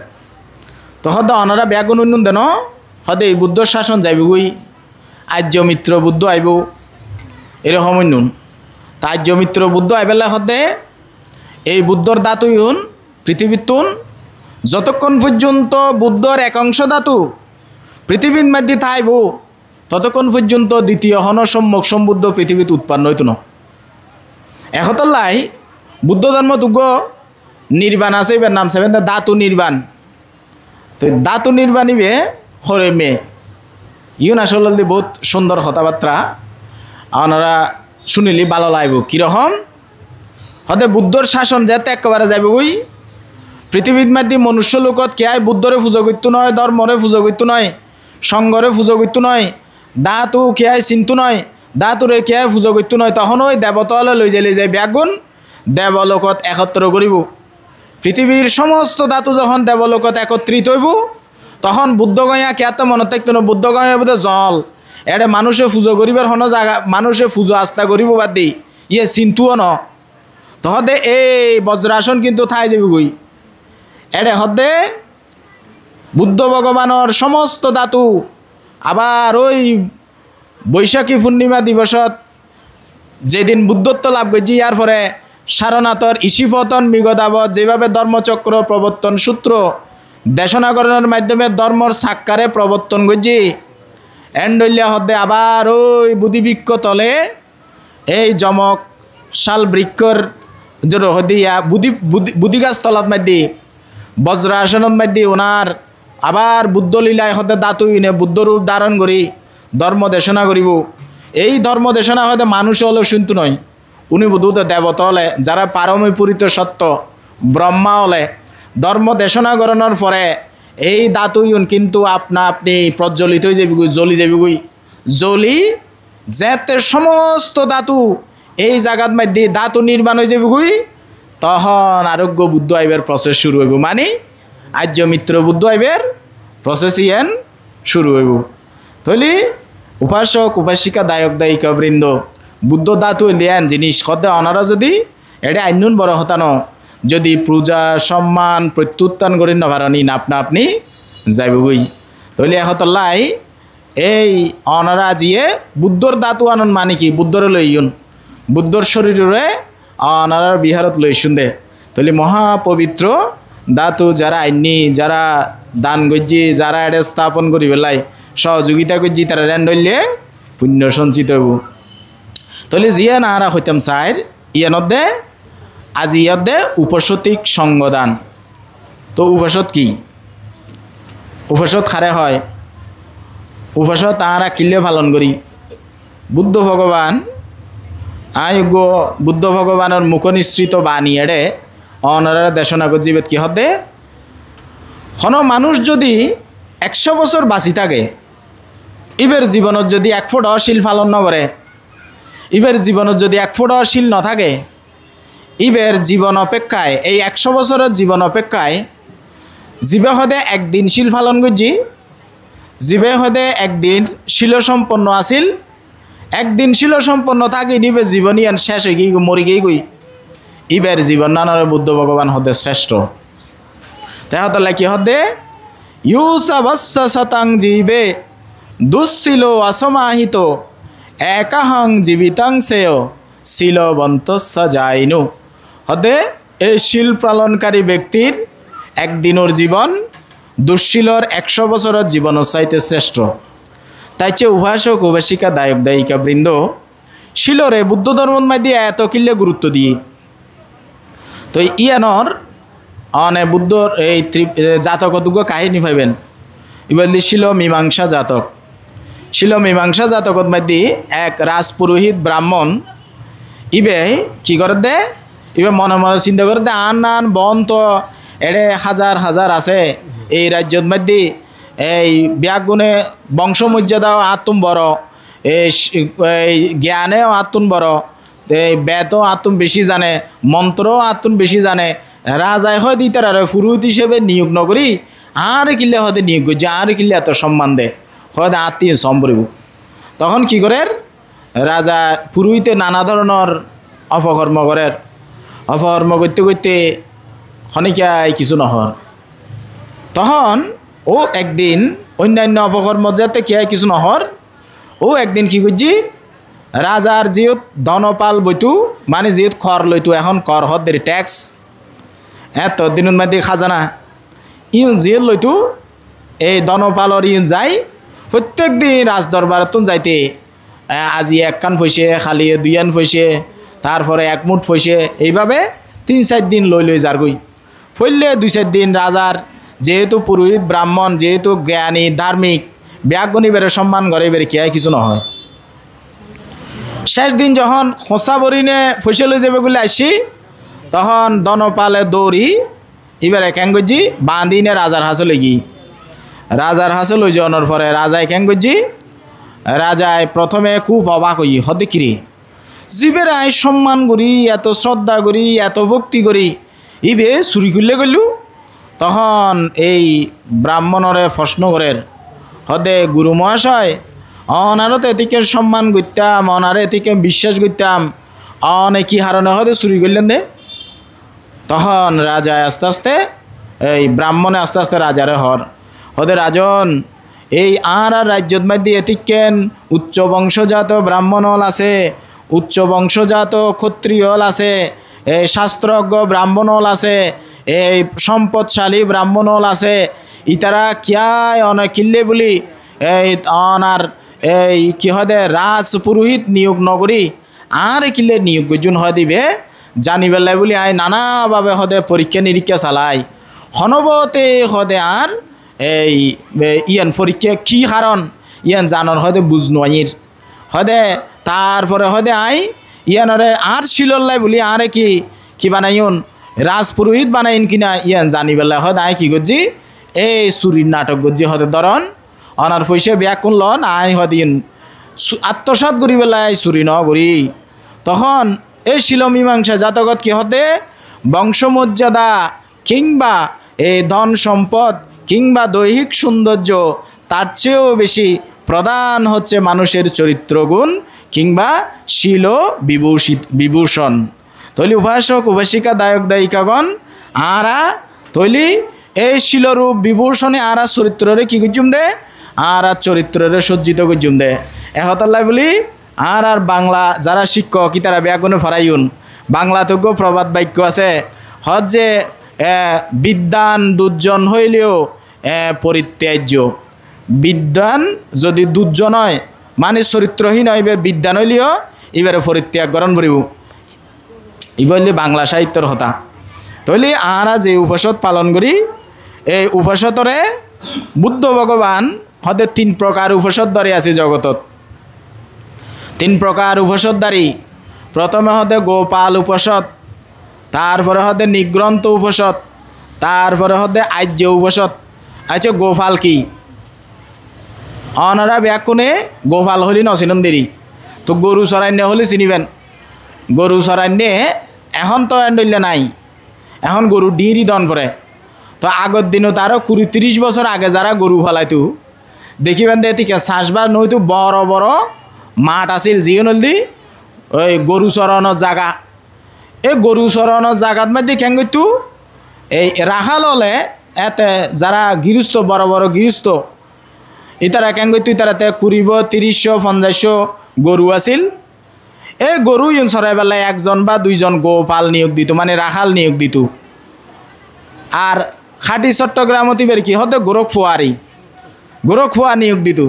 তো হদা ওনারা ব্যাগুন উন্নয়ন দেন হদে এই বুদ্ধর শাসন যাইবই আর্য মিত্র বুদ্ধ আইব এরকম উন্নয়ন। তা আর্য মিত্র বুদ্ধ আইবেলা হদে এই বুদ্ধর ধাতু ইউন পৃথিবীর তুন যতক্ষণ পর্যন্ত বুদ্ধর এক অংশ ধাতু পৃথিবীর মধ্যে থাইব ততক্ষণ পর্যন্ত দ্বিতীয় হন সম্যক সম্বুদ্ধ পৃথিবীতে উৎপন্ন হইত না। একতলাই বুদ্ধ ধর্ম তুগ নির্বাণ আছে এবার নাম সেবেন ধাতু নির্বাণ। তো ধাতু নির্বাণ ইবে হরে মেয়ে ইউন আসলে বহুত সুন্দর কথাবার্তা আপনারা শুনিলি ভালো লাগব। কীরকম হতে বুদ্ধর শাসন যাতে একেবারে যাইব ওই পৃথিবীর মধ্যে মনুষ্য লোকত কেয়াই বুদ্ধরে পুজো করতো নয়, ধর্মরে পুজো করতো নয়, সংঘরে পুজো করতো নয়, দাঁতু কেয়াই চিন্তু নয়, দাঁতুরে কেয়াই পুজো করতো নয়। তখন ওই দেবতলে লই যাই ব্যাগুন দেবলোকত একত্র করিব। পৃথিবীর সমস্ত ধাতু যখন দেবলোকত একত্রিত হইব তখন বুদ্ধ গয়া কেয়াতে মনে থাকতো না বুদ্ধ গয়া বোধ জল এটা মানুষে পুজো করিবার হন জায়গা মানুষে পুজো আস্থা করিব বাদ দি ইয়ে চিন্তুও ন। তো হদে এই বজ্রাসন কিন্তু থাই যাবি গই এডে হদে বুদ্ধ ভগবানের সমস্ত ধাতু আবার ওই বৈশাখী পূর্ণিমা দিবসত যেদিন বুদ্ধত্ব লাভ করছি ইয়ার পরে সারনাথর ঈশিপতন মিগদাবত যেভাবে ধর্মচক্র প্রবর্তন সূত্র দেশনাকরণের মাধ্যমে ধর্মর সাক্ষারে প্রবর্তন করছি এন্ডলিয়া হদে আবার ওই বুধিবৃক্ষ তলে এই যমক শাল বৃক্ষর জোর হদিয়া বুধি গাছ তলাত মধ্যে বজ্রাসনের মধ্যে ওনার আবার বুদ্ধলীলায় হতে ধাতু ইনে বুদ্ধরূপ ধারণ করি ধর্ম দেশনা করিব। এই ধর্ম দেশনা হয়তো মানুষ হলেও শুনতো নয় উনি বুধ দেবতা হলে যারা পারমীপুরিত সত্য ব্রহ্মা হলে ধর্ম দেশনা করানোর পরে এই ধাতু ইউন কিন্তু আপনি প্রজ্বলিত হয়ে যাবি জ্বলি যাবি জ্বলি যেতে সমস্ত ধাতু এই জায়গার মধ্যে ধাতু নির্মাণ হয়ে যাবি তখন আরোগ্য বুদ্ধ আইবের প্রসেস শুরু হইব মানে আর্য মিত্র বুদ্ধ আইবের প্রসেস ইয়ান শুরু হইব। তৈলি উপাসক উপাসিকা দায়ক দায়িকা বৃন্দ বুদ্ধ ধাতু লিয়ান জিনিস কদে অনারা যদি এটা আইনুন বড় হতানো যদি পূজা সম্মান প্রত্যুত্থান করি নভারণী আপনা আপনি যাইবই। তৈলি এহতলাই এই অনারা জিয়ে বুদ্ধর ধাতু আনন মানে কি বুদ্ধরে লইয়ন বুদ্ধর শরীরে অনারার বিহারত লই শুনদে তৈলি মহাপবিত্র ধাতু যারা আইনি যারা দান গজ্জি যারা এটা স্থাপন করি পেলাই সহযোগিতা করছি তারা র্যান্ডলে পুণ্য সঞ্চিত হব। তাহলে জিয়া না আরা হইতাম চাইর ইয়ানদে আজি ইয়াদে উপসতিক সঙ্গদান। তো উপসত কি উপাসত খারে হয় উপাসত তাহারা কিলে পালন করি বুদ্ধ ভগবান আয়োগ্য বুদ্ধ ভগবানের মুখনিসৃত বাণী এড়ে অনারা দেশনা জীবেত কি হতে কোনো মানুষ যদি 100 বছর বাঁচি থাকে ইবের জীবনত যদি 1 ফুট অশীল পালন ন করে ইবের জীবনত যদি 1 ফুট অশীল ন থাকে ইবের জীবন অপেক্ষায় এই 100 বছরের জীবন অপেক্ষায় জীবে হদে একদিন শিল পালন করছি জীবে হদে একদিন শিল সম্পন্ন আসিল একদিন শিল সম্পন্ন থাকি নিবে জীবনী আন শেষ হয়ে গিয়ে মরি গিয়ে গই ইবের জীবন নানারে বুদ্ধ ভগবান হদে শ্রেষ্ঠ তেহতলে কি হদে ইউসাবস্য শতাং জীবে দুঃশীল অসমাহিত একাহং জীবিতাং সেয় শিলবন্তস্য যাইনু হদে এই শিল পালনকারী ব্যক্তির একদিনের জীবন দুঃশীলর 100 বছরের জীবনের চাইতে শ্রেষ্ঠ তাই চেয়ে উভাসক উভাসিকা দায়ক দায়িকা বৃন্দ শিলরে বুদ্ধ ধর্মর মধ্যে এত কিল্লে গুরুত্ব দিয়ে তো ইয়ানর অনে বুদ্ধর এই জাতকদুগ্গ কাহিনী পাইবেন এবার শিল মীমাংসা জাতক শিল মীমাংসা জাতকত মধ্যে এক রাজপুরোহিত ব্রাহ্মণ ইবে কি করে দে ইবে মনে মনে চিন্তা করে দে আন বন তো এড়ে হাজার হাজার আছে এই রাজ্যর মধ্যে এই ব্যাগুণে বংশমর্যাদাও আত্ম বড় এই জ্ঞানেও আত্ম বড় এই বেদও আত্ম বেশি জানে মন্ত্রও আত্ম বেশি জানে রাজায় হয় দিতে আর পুরোহিত হিসেবে নিয়োগ নকরি আর কিলে হয়তো নিয়োগ করছে আর কিলে এত সম্মান দে হয়তো আত্মীয় সম্পর্ক তখন কি করে রাজা পুরোহিতে নানা ধরনের অপকর্ম করে অপকর্ম করতে করতে ক্ষণিকায় কিছু নহর তখন ও একদিন অন্যান্য অপকর্ম যাতে কি হয় কিছু নহর ও একদিন কি করছি রাজার যেহেতু ধনপাল বইতু মানে যেহেতু খর লইতু এখন কর হদের ট্যাক্স এত দিনের মধ্যে খাজানা ইউন জিয়ে লইতু এই ধনপালর ইউন যাই প্রত্যেক দিন রাজ দরবারত যাইতে আজি 1 কান ফইসে খালি 2 আন ফইসে তারপরে 1 মুঠ ফইসে এইভাবে 3-4 দিন লই যার গই ফইলে 2-4 দিন রাজার যেহেতু পুরোহিত ব্রাহ্মণ যেহেতু জ্ঞানী ধার্মিক ব্যাগনি বেড়ে সম্মান করে বেড়ে কে কিছু নহয় শেষ দিন যখন খোঁচা বরিনে ফসে লই যাবে বলে আসি তখন দনপালে দৌড়ি এবারে ক্যাঙ্গজি বাঁধিনে রাজার হাসে লগি রাজার হাসে লই যাওয়ানোর পরে রাজায় ক্যাঙ্গজি রাজায় প্রথমে খুব অবাক হই হদিকিরি জীবের আয় সম্মান করি এত শ্রদ্ধা করি এত ভক্তি করি ইবে চুরি করলে গেলু তখন এই ব্রাহ্মণরে প্রশ্ন করেন হদে গুরু মহাশয় অনারও তো এটিকে সম্মান করতাম অনারে এটিকে বিশ্বাস করতাম অনে কি হারণে হদে চুরি করলেন দে তখন রাজা আস্তে আস্তে এই ব্রাহ্মণে আস্তে আস্তে রাজারে হদে রাজন এই আর রাজ্যত মধ্যে এটিকেন উচ্চ বংশজাত ব্রাহ্মণ হল আছে উচ্চ বংশজাত ক্ষত্রিয় হল আছে এই শাস্ত্রজ্ঞ ব্রাহ্মণ হল আছে এই সম্পদশালী ব্রাহ্মণ হল আছে ইতারা কিয়ায় অনেক কিল্লে বলি এই অনার এই কি হদে রাজ পুরোহিত নিয়োগ নগরী আর কিল্লে নিয়োগ গুজন হয় দিবে জানিবেলাই বলি আয় নানাভাবে হদে পরীক্ষা নিরীক্ষা চালাই হনবতে হদে আর এই ইয়ান পরীক্ষা কি কারণ ইয়ান জানর হদে বুঝ নোয়াইর হদে তারপরে হদে আই ইয়ানরে আর শিলল্লাই বলি আরে কি বানাইন রাজপুরোহিত বানাইন কিনা ইয়ান জানিবেলা হদ আয় কি করছি এই চুরির নাটক করছি হদে ধরন অনার পয়সা বিয়া কোন লন আই হদিন আত্মসাৎ করি বেলায় চুরি ন করি তখন এই শিলমীমাংসা জাতকত কি হদে বংশমর্যাদা কিংবা এই ধন সম্পদ কিংবা দৈহিক সৌন্দর্য তার চেয়েও বেশি প্রধান হচ্ছে মানুষের চরিত্রগুণ কিংবা শিল বিভূষণ তৈলি উপাসক উপাসিকা দায়ক দায়িকাগণ আরা তৈলি এই শিলরূপ বিভূষণে আরা চরিত্ররে কি গুজুম দে আর চরিত্ররে সজ্জিত গুজুম দে এহতাল্লাই বলি আর বাংলা যারা শিক্ষক কি তারা ব্যাগুনে ফরাইউন বাংলা তোগ্য প্রবাদ বাক্য আছে হজ যে বিদ্যান দুর্জন হইলেও পরিত্যাজ্য বিদ্যান যদি দুর্জন হয় মানে চরিত্রহীন হইবে বিদ্যান হইলেও এবারে পরিত্যাগ গ্রহণ করিব ইবলি বাংলা সাহিত্যর হতা তৈলি আরা যে উপাসত পালন করি এই উপাসতরে বুদ্ধ ভগবান হতে 3 প্রকার উপসদ্ধারী আছে জগতত। 3 প্রকার উপসদ্ধারী, প্রথমে হতে গোপাল উপসদ, তারপরে হতে নিগ্রন্থ উপসদ, তারপরে হতে আর্য উপসদ। আচ্ছা গোপাল কি? অনারা ব্যাকুণে গোপাল হলি নচিনন্দেরী। তো গরু চরান্য হলে চিনিবেন। গরু চরান্য এখন তো এন্ডলে নাই, এখন গরু ডিঁড়ি দন পরে। তো আগর দিনও তারও 20-30 বছর আগে যারা গরু ফলাইতো দেখিবেন এদিকে চাষবাস নইতো বড় বড় মাঠ আছিল যিয়ে নদী ওই গরু চরানোর জায়গা। এই গরু চরানোর জায়গাত মধ্যে কেন করতো এই রাখাল হলে এতে যারা গৃহস্থ বড় বড় গৃহস্থ ইতারা কেন করতো ইতারাতে 20-30-50 গরু আছিল। এই গরু চরাই বেলায় 1জন বা 2জন গোপাল নিয়োগ দিত, মানে রাখাল নিয়োগ দিত। আর খাটি চট্টগ্রামত বের কি হতে গোরখফুয়া নিয়োগ দিত।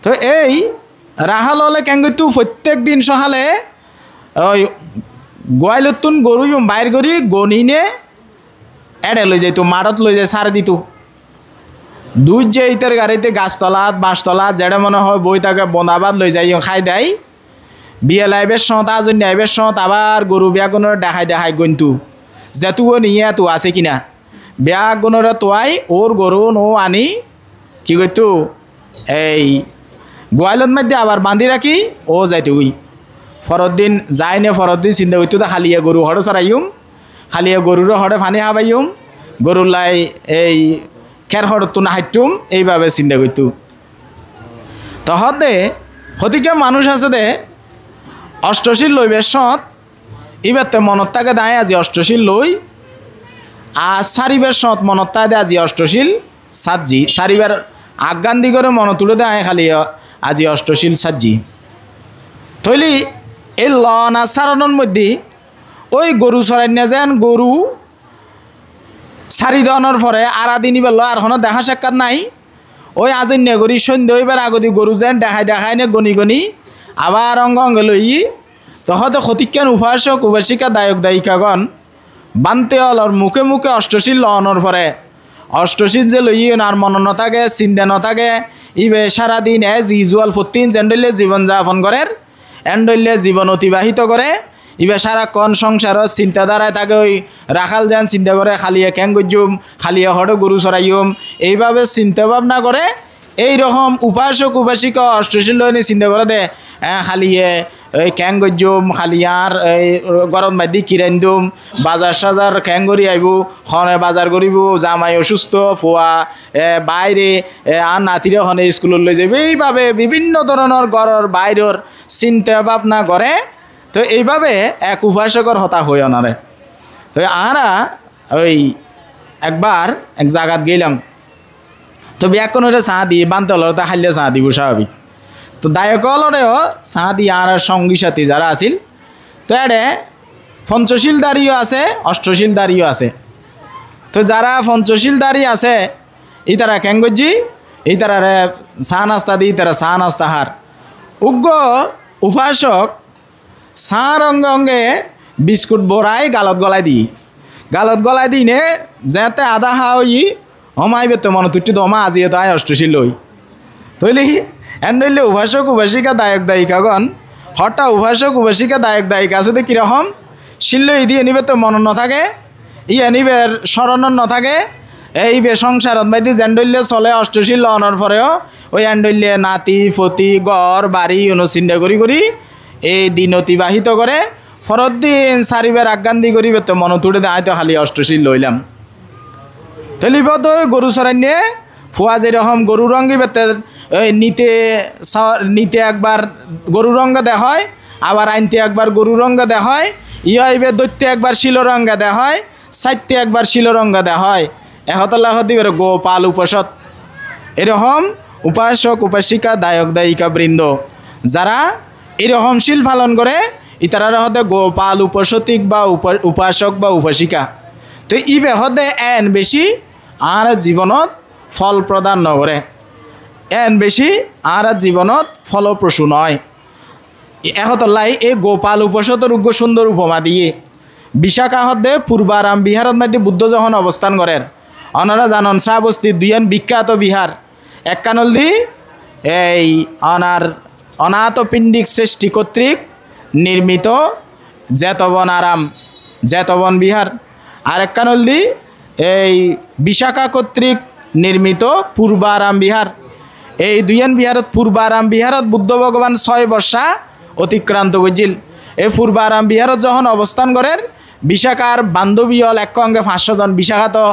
তো এই রাখাল হলে কেন করতো প্রত্যেক দিন সকালে ওই গোয়ালতুন গরু বাইর করি গনিনে এড়ে লই যাইতো, মাঠত লই যাই সার দিত। দুধ যে ইতের গাড়িতে গাছতলাত বাঁশতলাত যেটা মনে হয় বই তাকে বন্দাবাদ লই যাই খাই দেয়। বিয়ে লাইবের সঁত আজন্য আইবের সঁত আবার গরু বিয়াগুনের দেখাই গন্তু যেতুও নিয়ে এত আছে কিনা বিয়াগুনরে তোয়াই ওর গরু নো আনি কি করতো এই গোয়ালত মধ্যে আবার বান্ধি রাখি ও যাইতে উই ফরত দিন যাই নে ফরত দিন চিন্তা করতো তো খালিয়া গরু হড়ে চড়াইম, খালিয়া গরুর হড়ে ফানি হাবাইম, গরুর লাই এই খের হড়তো না হাইটুম, এইভাবে চিন্তা করতো। তহতে হতিকে মানুষ আছে দে অষ্টশীল লইবের সৎ ইবারতে মনত থাকে দায় আজি অষ্টশীল লই, আর সারিবের সৎ মনত থাকে দে আজি অষ্টশীল সাজি, সারিবার আজ্ঞান দিগরে মন তুলে দেয় খালি আজি অষ্টশীল সাজি। তৈলি এই লন আচরণের মধ্যে ওই গরু চড়াই না যেন গরু সারি দনের পরে আড়া দিন বেল আর কোনো দেখা সাক্ষাৎ নাই। ওই আজন্য করি সন্ধ্যে হইবার আগদি গরু যেন দেখাই নে গনি আবার অঙ্গে লই তখন ক্ষতিজ্ঞান উপাসক উপাসিকা দায়ক দায়িকাগণ বানতে অলর মুখে মুখে অষ্টশীল লনের পরে অষ্টশীল যে লই আর মন নথাকে চিন্তা নথাকে ইবে সারাদিন এজ ইউজুয়াল প্রতিদিন জেন্ডলে জীবনযাপন করে এন্ডলে জীবন অতিবাহিত করে। ইবে সারাক্ষণ সংসারের চিন্তাধারায় তাকে ওই রাখাল যেন চিন্তা করে খালিয়া ক্যাং গজ্জুম খালিয়া হড়ে গরু চড়াইম, এইভাবে চিন্তা ভাবনা করে। এইরকম উপাসক উপাসিকা অষ্টশীল লইনি চিন্তা করে দে খালিয়ে ওই ক্যাং গজ্জুম খালিয়ার এই গরম বাদি কিরাইন দুম বাজার সাজার ক্যাং করি আইব খনে বাজার করিব, জামাই অসুস্থ ফুয়া বাইরে আর নাতিরে হনে স্কুলত লৈ যাব, এইভাবে বিভিন্ন ধরনের ঘরের বাইরের চিন্তা ভাবনা করে। তো এইভাবে এক উপাসকর হতা হই অনারে। তো আরা ওই একবার এক জায়গাত গেলাম, তো ব্যাকরণে চাহ দিয়ে বানতে হল তা খাইলে চাহ দিব স্বাভাবিক। তো দায়কলরেও চাহ দিয়ে আর সঙ্গী সাথী যারা আছিল তো এড়ে পঞ্চশীলদারিও আছে অষ্টশীলদারিও আছে। তো যারা পঞ্চশীলদারি আছে এই তারা ক্যাঙ্গজি এই তারারে চাহ নাস্তা দিই, তারা চাহ নাস্তা হার উগ্র উপাসক চাহ অঙ্গে অঙ্গে বিস্কুট বড়াই গালত গলাই দিই নে যেতে আধা হাই হমাইবে তো মনে তুটি দমা আজি তো আয় অষ্টশীল লই তৈলি এন্ডলে উপাসক উপাসিকা দায়ক দায়িকাগণ হঠাৎ উপাসক উপাসিকা দায়ক দায়িকা আছে কীরকম শিল্ল ইদি এনিবে তো মন নথাকে ই এনিবের স্মরণ নথাকে এইবে সংসারত বাইদি জেন্ডলে চলে অষ্টশীল লনের পরেও ওই এন্ডলে নাতি ফতি গড় বাড়ি চিন্তা করি এই দিন অতিবাহিত করে। ফরত দিন সারিবার আজ্ঞান দি করিবে তো মন তুড়ে দেয় তো খালি অষ্টশীল লইলাম। তেলিব তো গরু চড়াই নিয়ে ফুয়া যেরকম গরু রঙ্গি বেতে নিতে একবার গরু রঙ্গ দেয় হয়, আবার আনতে একবার গরু রঙ্গ দেয় হয়, ইয়ে দৈত্যে একবার শিল রঙ্গ দেয় হয়, সাইতে একবার শিল রঙ্গ দেয় হয়। এহতলা দিবে গোপাল উপাসক এরকম উপাসক উপাসিকা দায়ক দায়িকা বৃন্দ যারা এরকম শিল পালন করে ইতারা হতে গোপাল উপাসতিক বা উপাসক বা উপাসিকা। তো ইবে হতে এন বেশি আর জীবনত ফল প্রদান নকরে, এন বেশি আর জীবনত ফলপ্রসূ নয়। এহতলাই এই গোপাল উপাসতের উগ্র সুন্দর উপমা দিয়ে বিশাখা হতে পূর্বারাম বিহারত মধ্যে বুদ্ধ যখন অবস্থান করেন অনারা জানন শ্রাবস্তি দুইয়ান বিখ্যাত বিহার একখান হলদি এই অনাথ পিণ্ডিক সৃষ্টি কর্তৃক নির্মিত জেতবন বিহার, আর একখান হলদি এই বিশাখা কর্তৃক নির্মিত পূর্বারাম বিহার। এই দুইয়ান বিহারত পূর্বারাম বিহারত বুদ্ধ ভগবান 6 বর্ষা অতিক্রান্ত করছিল। এই পূর্বারাম বিহারত যখন অবস্থান করেন বিশাখার বান্ধবী হল এক অঙ্গে 500 জন। বিশাখা তো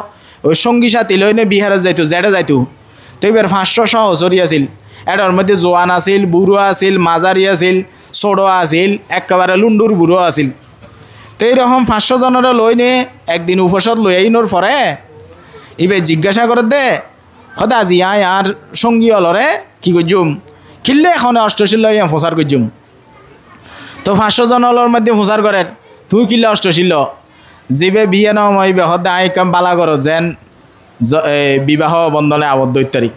ওই সঙ্গী সাথী লইনে বিহারে যাইতো, জেডে যাইতো। তো এবার 500 সহচরী আছিল। এটার মধ্যে জোয়ান আছিল, বুড়ো আছিল, মাঝারি আছিল, ছোটো আছিল, একেবারে লুন্ডুর বুড়ো আছিল। তো এইরকম 500 জনের লইনে একদিন উপসদ লই আইনোর পরে এবার জিজ্ঞাসা করে দে সদা আজি আয় আর সঙ্গী হলরে কি করছুম কিনলে এখন অষ্টশীল লই প্রচার করছুম। তো 500 জনের মধ্যে প্রচার করেন তুই কিনলে অষ্টশীল যিবে বিয়ে নইবে সদা আই কাম বালা কর যেন বিবাহ বন্ধনে আবদ্ধ ইত্যাদি।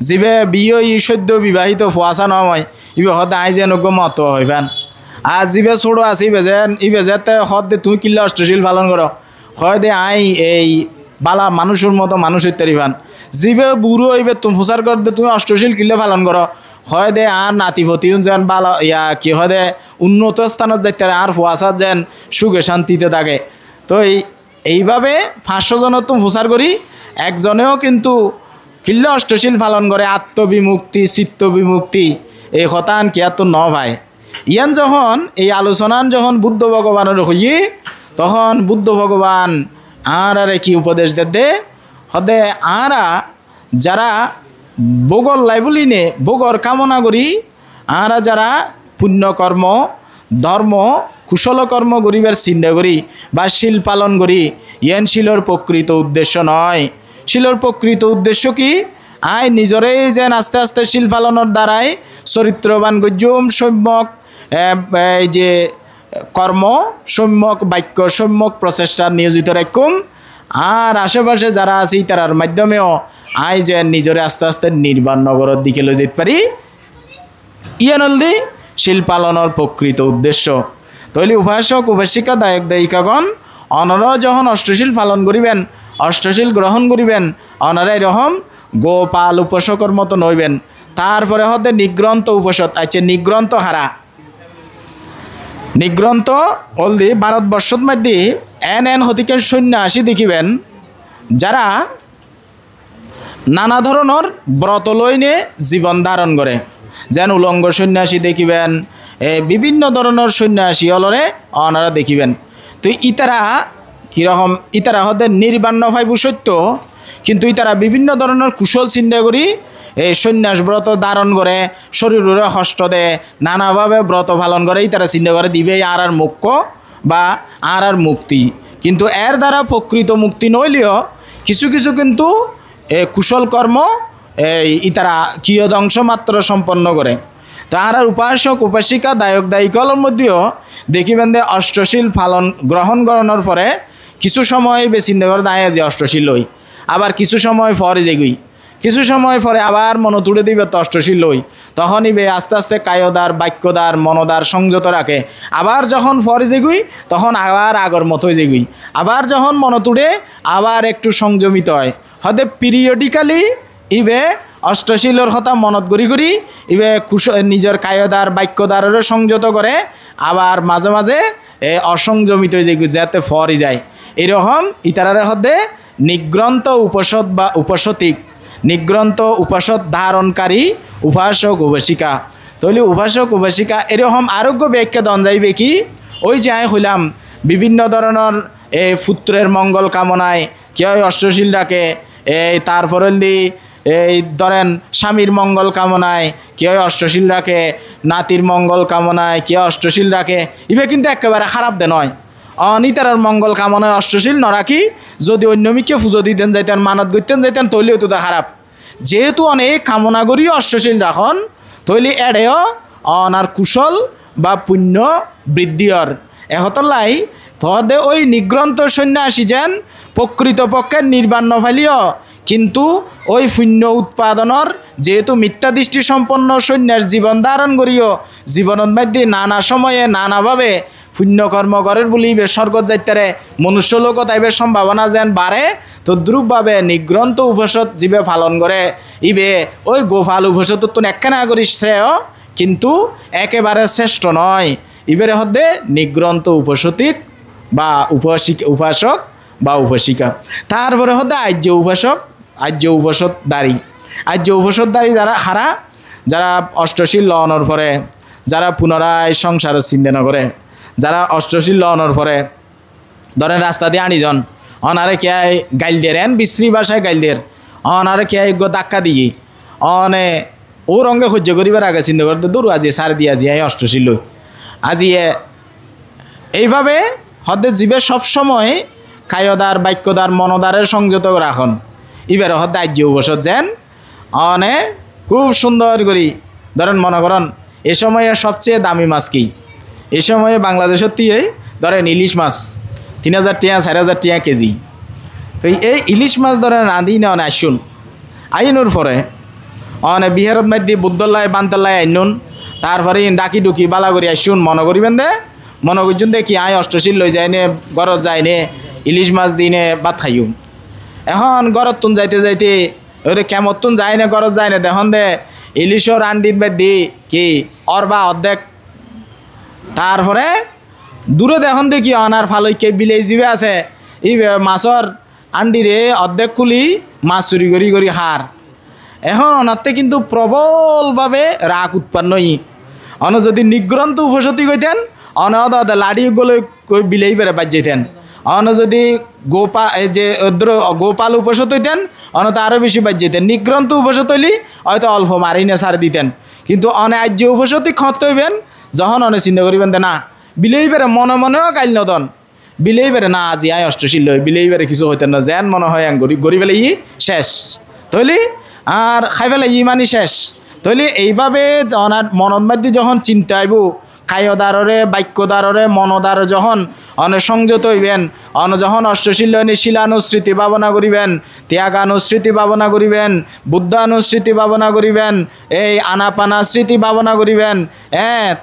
যিবে বিয়ে সদ্য বিবাহিত ফুয়াশা নয় ইবে সদা আই যেন মত হইবেন। আর যিবে ছোটো আছে ইবে যেতে সদ দে তুই কিনলে অষ্টশীল পালন কর হয় দে আই এই বালা মানুষের মতো মানুষ ইত্যাদি ভান। যিবে বুড়ো হইবে তুমি প্রচার কর দে তুমি অষ্টশীল কিনলে পালন কর হয় দে আর নাতিপতি যেন বালা ইয়া কি হয় দে উন্নত স্থানত যাইতে আর ফুয়াশাত যেন সুখে শান্তিতে থাকে। তো এইভাবে 500 জনের তুমি প্রচার করি একজনেও কিন্তু কিল্লে অষ্টশীল পালন করে আত্মবিমুক্তি চিত্ত বিমুক্তি এই হতান কি এত ন ভাই। ইয়ান যখন এই আলোচনান যখন বুদ্ধ ভগবানের হইয়ে তখন বুদ্ধ ভগবান আরে কি উপদেশ দে হদে আরা যারা ভোগর লাইবলি নে ভোগর কামনা করি আরা যারা পুণ্যকর্ম ধর্ম কুশল কর্ম করিবার চিন্তা করি বা শিল পালন করি ইয়ান শিলর প্রকৃত উদ্দেশ্য নয়। শিলর প্রকৃত উদ্দেশ্য কি আয় নিজরেই যেন আস্তে আস্তে শিল পালনের দ্বারাই চরিত্রবান গজ্যম সম্যক এই যে কর্ম সম্যক বাক্য সম্যক প্রচেষ্টা নিয়োজিত রাখুম আর আশেপাশে যারা আছে তারার মাধ্যমেও আয় যে নিজরে আস্তে আস্তে নির্বাণ নগরের দিকে লই যেতে পারি ইয়ান হলদি শিল পালনের প্রকৃত উদ্দেশ্য। তৈলি উপাসক উপাসিকা দায়ক দায়িকাগণ অনরা যখন অষ্টশীল পালন করিবেন অষ্টশীল গ্রহণ করিবেন অনারা এরকম গোপাল উপাসকর মতো নইবেন। তারপরে হতে নিগ্রন্থ উপসদ আছে নিগ্রন্থ হারা নিগ্রন্থ অলদি ভারতবর্ষত মধ্যে এন হতিকের সন্ন্যাসী দেখিবেন যারা নানা ধরনের ব্রত লইনে জীবন ধারণ করে যেন উলঙ্গ সন্ন্যাসী দেখিবেন বিভিন্ন ধরনের সন্ন্যাসী অলরে অনারা দেখিবেন। তো ইতারা কীরকম ইতারা হতে নির্বাণ ভাইবু সত্য কিন্তু ইতারা বিভিন্ন ধরনের কুশল চিন্তা করি এই সন্ন্যাস ব্রত ধারণ করে শরীরে কষ্ট দেয় নানাভাবে ব্রত পালন করে ইতারা চিন্তা করে দিবে আর মুখ্য বা আর মুক্তি কিন্তু এর দ্বারা প্রকৃত মুক্তি নইলেও কিছু কিছু কিন্তু কুশল কর্ম ইতারা কিয়দংশ মাত্র সম্পন্ন করে। তার উপাসক উপাসিকা দায়ক দায়িকলের মধ্যেও দেখিবেন যে অষ্টশীল পালন গ্রহণ করানোর পরে কিছু সময় চিন্তা করে দাঁড়িয়ে যে অষ্টশীল লই আবার কিছু সময় পরে যেগুই কিছু সময় পরে আবার মন তুলে দিবে তো অষ্টশীল লই তখন ইবে আস্তে আস্তে কায়দার বাক্যদার মনদার সংযত রাখে আবার যখন পরে যেগুই তখন আবার আগর মতোই যেগুই আবার যখন মন তুলে আবার একটু সংযমিত হয় হতে পিরিয়ডিক্যালি ইবে অষ্টশীলর কথা মনত করি ইবে নিজের কায়দার বাক্যদারেরও সংযত করে আবার মাঝে মাঝে অসংযমিত যেগুই যাতে ফরি যায় এরকম ইতারারে হতে নিগ্রন্থ উপসদ বা উপসতিক নিগ্রন্থ উপসদ ধারণকারী উপাসক উপাসিকা। তাহলে উপাসক উপাসিকা এরকম আরোগ্য ব্যাখ্যা দন যাইবে কি ওই যে আমি হইলাম বিভিন্ন ধরনের পুত্রের মঙ্গল কামনায় কেউ অষ্টশীল রাখে তারপরে এই ধরেন স্বামীর মঙ্গল কামনায় কেউ অষ্টশীল রাখে নাতির মঙ্গল কামনায় কেউ অষ্টশীল রাখে ইবে কিন্তু একেবারে খারাপ দে নয় অনিতার মঙ্গল কামনায় অষ্টশীল ন রাখি যদি অন্যমিকে পুজো দিতেন যাইতেন মানত করতেন যাইতেন তৈলেও তো খারাপ যেহেতু অনেক কামনা করিও অষ্টশীল রাখন তৈলি এড়েও অনার কুশল বা পুণ্য বৃদ্ধির এহতলাই তদে ওই নিগ্রন্থ সন্ন্যাসী যেন প্রকৃতপক্ষে নির্বাণ ফালিও কিন্তু ওই পুণ্য উৎপাদনের যেহেতু মিথ্যা দৃষ্টি সম্পন্ন সন্ন্যাস জীবন ধারণ করিও জীবনের মধ্যে নানা সময়ে নানাভাবে পুণ্যকর্ম করের বলি ইবে স্বর্গত যাইতারে মনুষ্য লোক তাইবের সম্ভাবনা যেন বাড়ে তদ্রূপভাবে নিগ্রন্থ উপসদ জীবে পালন করে ইবে ওই গোপাল উপসদ তো একখানা করি শ্রেয় কিন্তু একেবারে শ্রেষ্ঠ নয় ইবের হদ্দে নিগ্রন্থ উপসতিক বা উপাসক বা উপাসিকা তারপরে হদ্দে আর্য উপাসক আর্য উপসদদারী আর্য উপসদদারী যারা হারা যারা অষ্টশীল লওয়ানোর পরে যারা পুনরায় সংসার চিন্তা না করে যারা অষ্টশীল লওয়ানোর পরে ধরেন রাস্তা দিয়ে আনিজন অনারে কে গাইল দের এন বিশ্রী ভাষায় গাইল দের অনারে কে ধাক্কা দিয়ে অনে ও রঙে সহ্য করিবার আগে চিন্তা করতে দূর আজি সার দিয়ে আজি এই অষ্টশীল আজি এইভাবে হদ্দে জীবে সবসময় কায়দার বাক্যদার মনদারের সংযত রাখন এবার হদ্দে আর্য উপসদ যেন অনে খুব সুন্দর করি ধরেন মনে করেন এ সময়ে সবচেয়ে দামি মাছ কি এ সময়ে বাংলাদেশের টিয়ে ধরেন ইলিশ মাছ 3000 টাকা 4000 টাকা কেজি তো এই ইলিশ মাছ ধরেন রাঁধি না অনে আসুন আইনুর পরে অনে বিহারত মাধ্যমে বুদ্ধল্লায় বান্তল্লায় আইনুন তারপরে ডাকি ডুকি বালা করি আসুন মনে করিবেন দে মনে করছুন দে কি আয় অষ্টশীল লই যায় নে গরত যায় নে ইলিশ মাছ দিনে ভাত খাইও এখন গরত তুন যাইতে যাইতে ওরে কেমন তুন যায় না গরত যায় না দেখুন দে ইলিশও রান্ডিত বাদ দি কি অর্বা অর্ধেক তারপরে দূরে দেখুন দেখি অনার ফালইকে বিলেই জীবে আছে এই মাছর আন্ডিরে অর্ধেক কুলি মাছ চুরি করি করি হার এখন অনারতে কিন্তু প্রবলভাবে রাগ উৎপন্ন অন যদি নিগ্রন্থ উপসতি কইতেন অনদ লাড়ি গলে বিলেই বেড়ে বাজ যেতেন অন যদি যে গোপাল উপসত হইতেন অনত আরও বেশি বাজ যেতেন নিগ্রন্থ উপসত হইলি হয়তো অল্প মারিনে সার দিতেন কিন্তু অনে আজ যে উপসতি খত হইবেন যখন অনে চিন্তা করিবেন দে না বিলেই বেড়ে মনে মনেও গাইল নদন বিলেই বেড়ে না আজি আয় অষ্টশীল বিলেই বেড়ে কিছু হইতেন না যেন মনে হয় গড়ি ফেলে শেষ তৈলি আর খাই ফেলে মানি শেষ তৈলি এইভাবে অনার মনত মাধ্যে যখন চিন্তা আইব কায়দাররে বাক্যদাররে মনদার যখন সংযত হইবেন যখন অষ্টশীল শিলানুস্মৃতি ভাবনা করিবেন ত্যাগানুস্মৃতি ভাবনা করিবেন বুদ্ধানুস্মৃতি ভাবনা করিবেন এই আনাপানা স্মৃতি ভাবনা করিবেন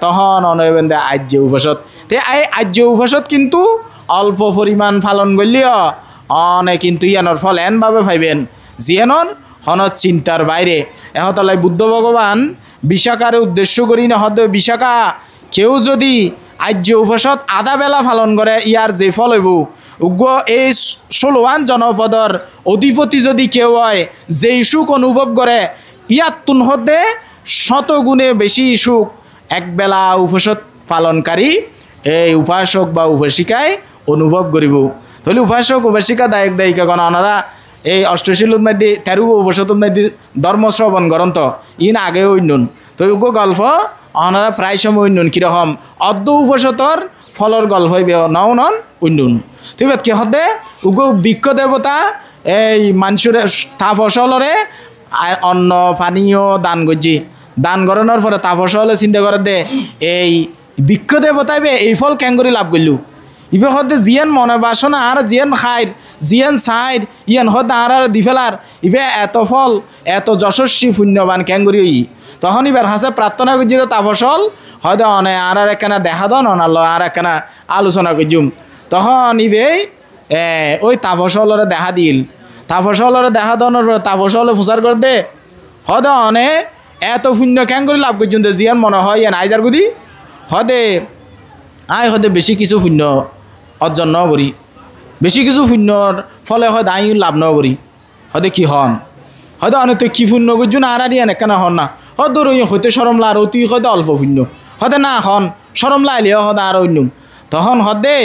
তখন হইবেন দে আর্য উপসদ এই আর্য উপসদ কিন্তু অল্প পরিমাণ পালন করলেও কিন্তু ইয়ানোর ফল এনভাবে পাইবেন জিয়ানোর হনত চিন্তার বাইরে এহতলাই বুদ্ধ ভগবান বিশাখারে উদ্দেশ্য করি না হদ বিশাখা কেউ যদি আর্য উপসদ আধা বেলা পালন করে ইয়ার যে ফল হইব উগ্র এই 16 জনপদর অধিপতি যদি কেউ হয় যেই সুখ অনুভব করে ইয়ার তুন হতে শতগুণে বেশি সুখ একবেলা উপসদ পালনকারী এই উপাসক বা উপাসিকায় অনুভব করিব তাহলে উপাসক উপাসিকা দায়ক দায়িকাগণ ওনারা এই অষ্টশীলের মধ্যে 13 উপসদের মধ্যে ধর্মশ্রবণ গ্রন্থ ইন আগে অন্যন তো উগ্র গল্প ওনারা প্রায় সময় উন্নয়ন কীরকম অর্ধ উপসতর ফলর গল্প হইবে নও নন উন্নয়ন ঠিক আছে কি হতে উগ্র বৃক্ষ দেবতা এই মানুষের তা ফসলরে অন্ন পানীয় দান করছি দান করানোর পরে তা ফসলে চিন্তা করে দে এই বৃক্ষ দেবতাই এই ফল কেন করে লাভ করলু ইবে হতে জিয়ান মনে বাসনা আর জিয়ান খাইর জিয়ান সাইর ইয়ান হতে আর দি ফেলার ইবে এত ফল এত যশস্বী পুণ্যবান কেন করি তখন এবার হাসে প্রার্থনা করছি তা ফসল হয়তো অনে আর একখানা দেখা দন অনার আর একখানা আলোচনা করছুম তখন ইবে ওই তা ফসলরে দেখা দিল তা ফসলরে দেখা দনের পরে তা ফসলে প্রচার করে দে হয়তো অনে এত পুণ্য কেন করে লাভ করছুন জিয়ান মনে হয় ইয়ান আইজার গুদি হদে আয় হদে বেশি কিছু পুণ্য অর্জন ন করি বেশি কিছু পুণ্যর ফলে হয়তো আই লাভ ন করি হদে কি হন হয়তো অনেক কি পুণ্য করছুন আর ইয়ান একখানা হন না হয়তো হইতে সরমলা আর অতি হয়তো অল্প পুণ্য হতে না হন সরমলা আইলেও হদে আর অন্য তখন হদে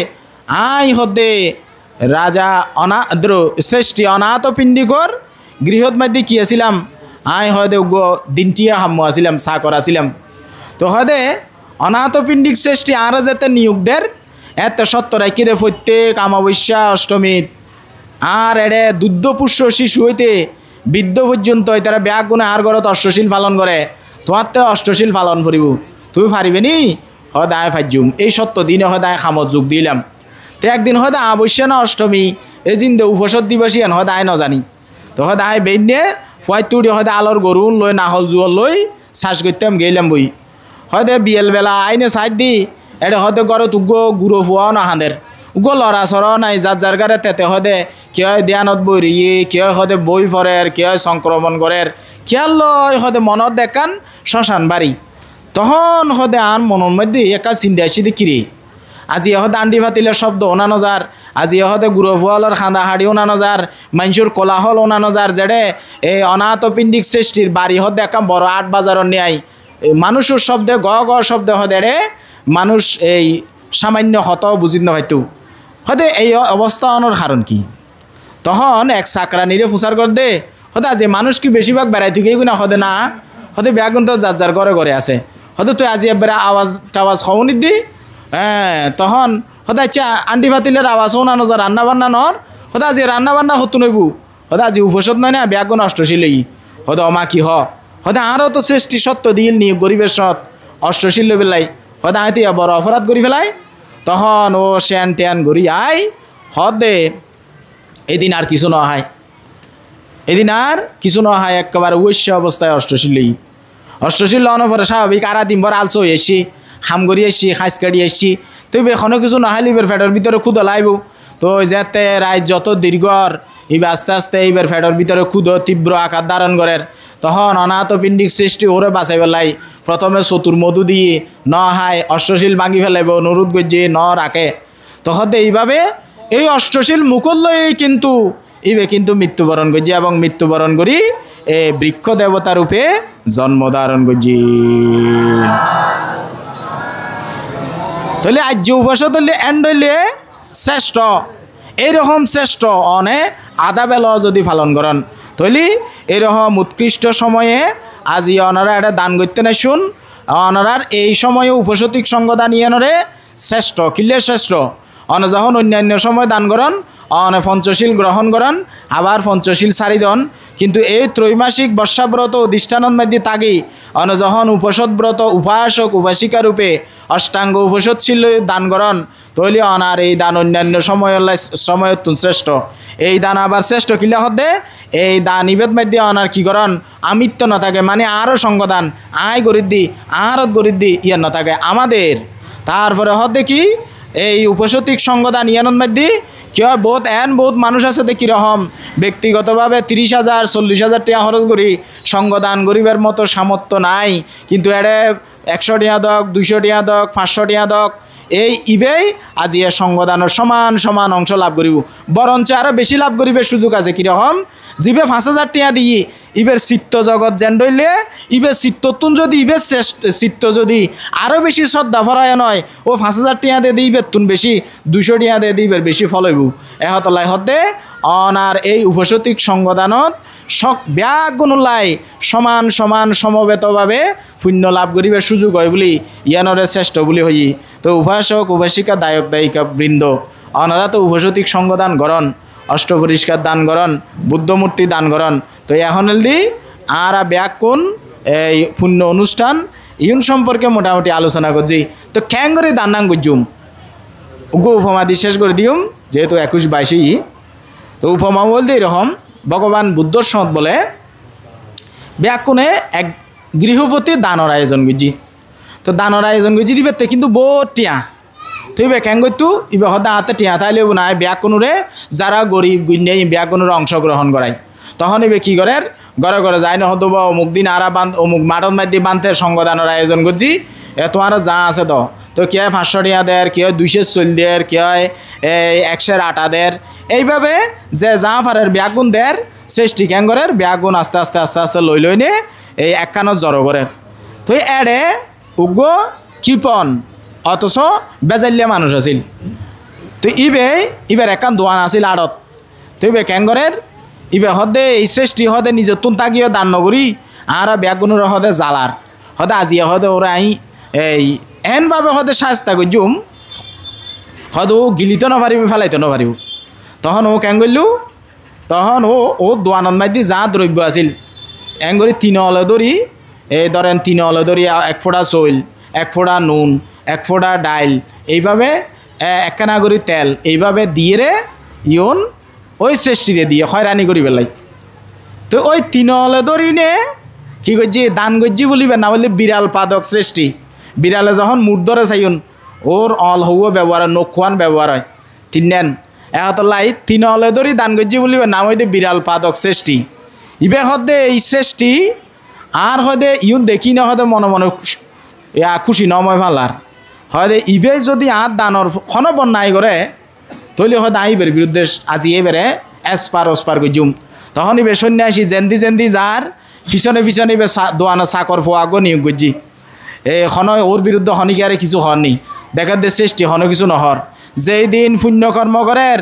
আই হদে রাজা অনাদ্র শ্রেষ্ঠী অনাথ পিণ্ডিকর গৃহত মধ্যে কি আছিলাম আই হয়তো দিনটিয়া হাম্য আছিলাম চাকর আছিলাম তো হদে অনাথ পিণ্ডিক শ্রেষ্ঠী আর যাতে নিয়োগদের এত সত্য রাখি দে প্রত্যেক অমাবস্যা অষ্টমীত আর এড়ে দুগ্ধপুষ্য শিশু হইতে বৃদ্ধ পর্যন্ত তারা ব্যাগ গুণে আর ঘরত অষ্টশীল পালন করে তোমার তো অষ্টশীল পালন করিব তুমি পারিবে নি হদায় ফাইজুম এই সত্য দিনে হদায় খামত যোগ দিলাম তো একদিন হয়তো অবশ্যই না অষ্টমী এই দিন উপসদ দিবসী এন হদায় নজানি তো হদায় বেইনে ফুয়াইতুড়ি হয়তো আলোর গরুন লই নাহল জুয়ল লই শ্বাস করতাম গেলাম বই হয়তো বিয়েল বেলা আইনে সাইড দি এটা হদে গড়ত উগ্র গুঁড়ো ফুয়াও না হাঁদের উগ্র লড়া সরাও নাই যার যার গারে তেতে হদে কেউ ধ্যানত বই রিয়ে কেউ হদে বই ফরের কেউ সংক্রমণ করের খেয়াল লয় হদে মনত দেখান শ্মশান বাড়ি তখন হদে আন মনের মধ্যে একা চিন্তা আসি কিরে আজি হদে আন্ডি ফাতিলের শব্দ ওনা নজার আজি হদে গুঁড়ো ফুয়ালর খান্দা হাড়ি ওনা নজার মানুষের কোলাহল ওনা নজার যেড়ে এই অনাথ পিণ্ডিক সৃষ্টির বাড়ি হদে একা বড় আট বাজারর ন্যায় মানুষের শব্দে গ গ শব্দ হদে রে মানুষ এই সামান্য হত বুঝিত নহয়তো হদে এই অবস্থা অনর কারণ কি তখন এক চাকরানিরে ফুসার কর দে হদে আজি মানুষ কি বেশিরভাগ বেড়াই থেকে না হদে না হদে বেগুন তো যার যার ঘরে ঘরে আছে হদে তুই আজি এবারে আওয়াজ টাওয়াজ খবনি দি হ্যাঁ তখন হদে আচ্ছা আন্ডি ফাতিলের আওয়াজ শোনা নজর রান্না বান্না নর হদে আজি রান্না বান্না হতো নইবু হদে আজি উপসদ নয় না বেগুন অষ্টশীলই হদে অমা কি হদে আরও তো সৃষ্টি সত্য দিল নি গরিবের সৎ অষ্টশীল বেলাই হদে আইতে বড় অপরাধ করি ফেলাই তখন ও শ্যান ট্যান গড়ি আই হদে এদিন আর কিছু নয় এদিন আর কিছু নয় একেবারে ঐশ্য অবস্থায় অষ্টশীল লওয়ানোর পরে স্বাভাবিক আরা দিন ভর আলসো এসছি হাম করি এসছি খাইস কাটি এসছি তো এখনও কিছু নহাইলে এবার ফেটের ভিতরে ক্ষুদ লাইব তো যাতে রায় যত দীর্ঘর এবার আস্তে আস্তে এইবার ফেটের ভিতরে ক্ষুদ তীব্র আকার ধারণ করেন তখন অনাথ পিণ্ডিক সৃষ্টি ওরে বাঁচাই পেলাই প্রথমে চতুর মধু দিয়ে ন হাই অষ্টশীল ভাঙি ফেলাইব অনুরোধ গজ্জি ন রাখে তখন এইভাবে এই অষ্টশীল মুকুল্লই কিন্তু ইবে কিন্তু মৃত্যুবরণ করছি এবং মৃত্যুবরণ করি এ বৃক্ষ দেবতা রূপে জন্মধারণ করছি তাহলে আজ উপাসক হইলে এন্ড হইলে শ্রেষ্ঠ এইরকম শ্রেষ্ঠ অনে আধা বেলা যদি পালন করেন তাহলে এরকম উৎকৃষ্ট সময়ে আজি অনারা এটা দান করতে না শুন অনারার এই সময়ে উপসতিক সঙ্গদান ইয়নরে শ্রেষ্ঠ কিলে শ্রেষ্ঠ অন যখন অন্যান্য সময় দান করেন অনে পঞ্চশীল গ্রহণ করেন আবার পঞ্চশীল সারি দন কিন্তু এই ত্রৈমাসিক বর্ষাব্রত অধিষ্ঠানের মধ্যে তাগি অন যখন উপসদ ব্রত উপাসক উপাসিকা রূপে অষ্টাঙ্গ উপসদশীল দান করেন তৈলি অনার এই দান অন্যান্য সময় শ্রেষ্ঠ এই দান আবার শ্রেষ্ঠ কিলা হতে এই দান ইবেদ মধ্যে অনার কি করেন আমিত্ব না থাকে মানে আরও সঙ্গদান আয় গরিদ্দি আরত গরিদ্দি ইয়ার না থাকে আমাদের তারপরে হতে কি এই উপসতিক সঙ্গদান ইয়ানোর মধ্যে কেউ বহুত মানুষ আছে দেখি রকম ব্যক্তিগতভাবে 30,000 40,000 টাকা খরচ করি সঙ্গদান গরিবের মতো সামর্থ্য নাই কিন্তু এড়ে 100 টাকা দক 200 টাকা দক 500 টাকা দক এই ইবেই আজি এ সঙ্গদানের সমান সমান অংশ লাভ করিব বরঞ্চ আরও বেশি লাভ করিবার সুযোগ আছে কীরকম জিবে 5,000 টাকা দিয়ে ইবের চিত্ত জগৎ জেন্ডইলে ইবের চিত্ততুন যদি ইবের চিত্ত যদি আরও বেশি শ্রদ্ধা ভরায় নয় ও 5,000 টাকা দিয়ে দিবের তুন বেশি 200 টাকা দিয়ে দিবের বেশি ফল হইব এহতলাই হতে অনার এই উপসতিক সঙ্গদানত ব্যাগুণলাই সমান সমান সমবেতভাবে পুণ্য লাভ করিবার সুযোগ হয় বলি ইয়ানরে শ্রেষ্ঠ বলি হই তো উপাসক উপাসিকা দায়ক দায়িকা বৃন্দ অনারা তো উপসতিক সঙ্গদান গরণ অষ্টপরিষ্কার দান গরণ বুদ্ধমূর্তি দান গরণ তো এখন দি আর ব্যাকুণ এই পুণ্য অনুষ্ঠান ইউন সম্পর্কে মোটামুটি আলোচনা করছি তো খ্যাং করে দান্নাং গুজুম উগ্র উপমা দিয়ে শেষ করে দিউম যেহেতু 21-22 তো উপমা বলতে এরকম ভগবান বুদ্ধর সৎ বলে ব্যাকুণে এক গৃহপতি দানর আয়োজন গুজি তো দানর আয়োজন গুজি দিবে কিন্তু বহুত টিয়া তুই ব্যাখ্যাং করতু ইবে হদা হাতে টিয়া তাইলে নাই ব্যাকুণরে যারা গরিব গুণে ব্যাকুণের অংশগ্রহণ করায় তখন ইবে কী করে ঘরে ঘরে যায় না হতো বা অমুক দিন আরা বান্ধ অমুক মাঠত মাধ্যে বান্ধে সঙ্গদানের আয়োজন করছি তোমার যা আছে তো কে হয় 500 টাকা দেয় কে হয় 240 দেয় কে হয় 108 দেয় এইভাবে যে যা পারের ব্যাগুণ দেয় সৃষ্টি ক্যাঙ্গরের ব্যাগুণ আস্তে আস্তে আস্তে আস্তে লই নে এই একখানত জড়ো করে তো এড়ে উগ্র কৃপন অথচ বেজাল্যা মানুষ আছিল তো ইবের একখান দোয়ান আছিল আড়ত তো ইবে ক্যাঙ্গরের ইবে হদে এই সৃষ্টি হদে নিজের তুন তাগিয়ে দান নগরী আর ব্যাগুণের হদে জ্বালার হদে আজিয়া হদে ওরা এই এনভাবে হদে সাজতা গজুম হদে ও গিলিতে নপারিব ফেলাইতে নপারিব তখন ও কেন করলু তখন ও দোয়ানত মাইদি যা দ্রব্য আছিল এঙ্গরি 3 অলে ধরি এই ধরেন 3 অলে ধরি 1 ফোঁটা চইল 1 ফোঁটা নুন 1 ফোঁটা ডাইল এইভাবে একখানা করি তেল এইভাবে দিয়ে রে ইয়ন ওই সৃষ্টিরে দিয়ে হয়রানি করি পেলাই তো ওই 3 অলে ধরি নে কি করছি দান করছি বলিবে না বললে বিড়াল পাদক সৃষ্টি বিড়ালে যখন মুঠ ধরে চাইন ওর অল হও ব্যবহার হয় নখুয়ান ব্যবহার হয় তিন নেন এতলাই তিন অলে ধরি দান গজ্জি বলিবে নাম হইতে বিড়াল পাদক শ্রেষ্ঠী ইবে হদে এই শ্রেষ্ঠী আর হদে ইউন দেখি না হদে মনে মনে খুশি নময় ভালার হদে ইবে যদি আর দানর খন বন্যায় করে তৈলে হয়তো আইবের বিরুদ্ধে আজি এবারে এসপার ওসপার গজুম তখন ইবে সন্ন্যাসী জেন্দি জেন্দি যার পিছনে পিছনে ইবে দোয়ানা চাকর ফোয়া গো নিয়োগ গজি খন ওর বিরুদ্ধে হনিকে আর কিছু হননি দেখার দে সৃষ্টি হন কিছু নহর যেই দিন পুণ্যকর্ম করের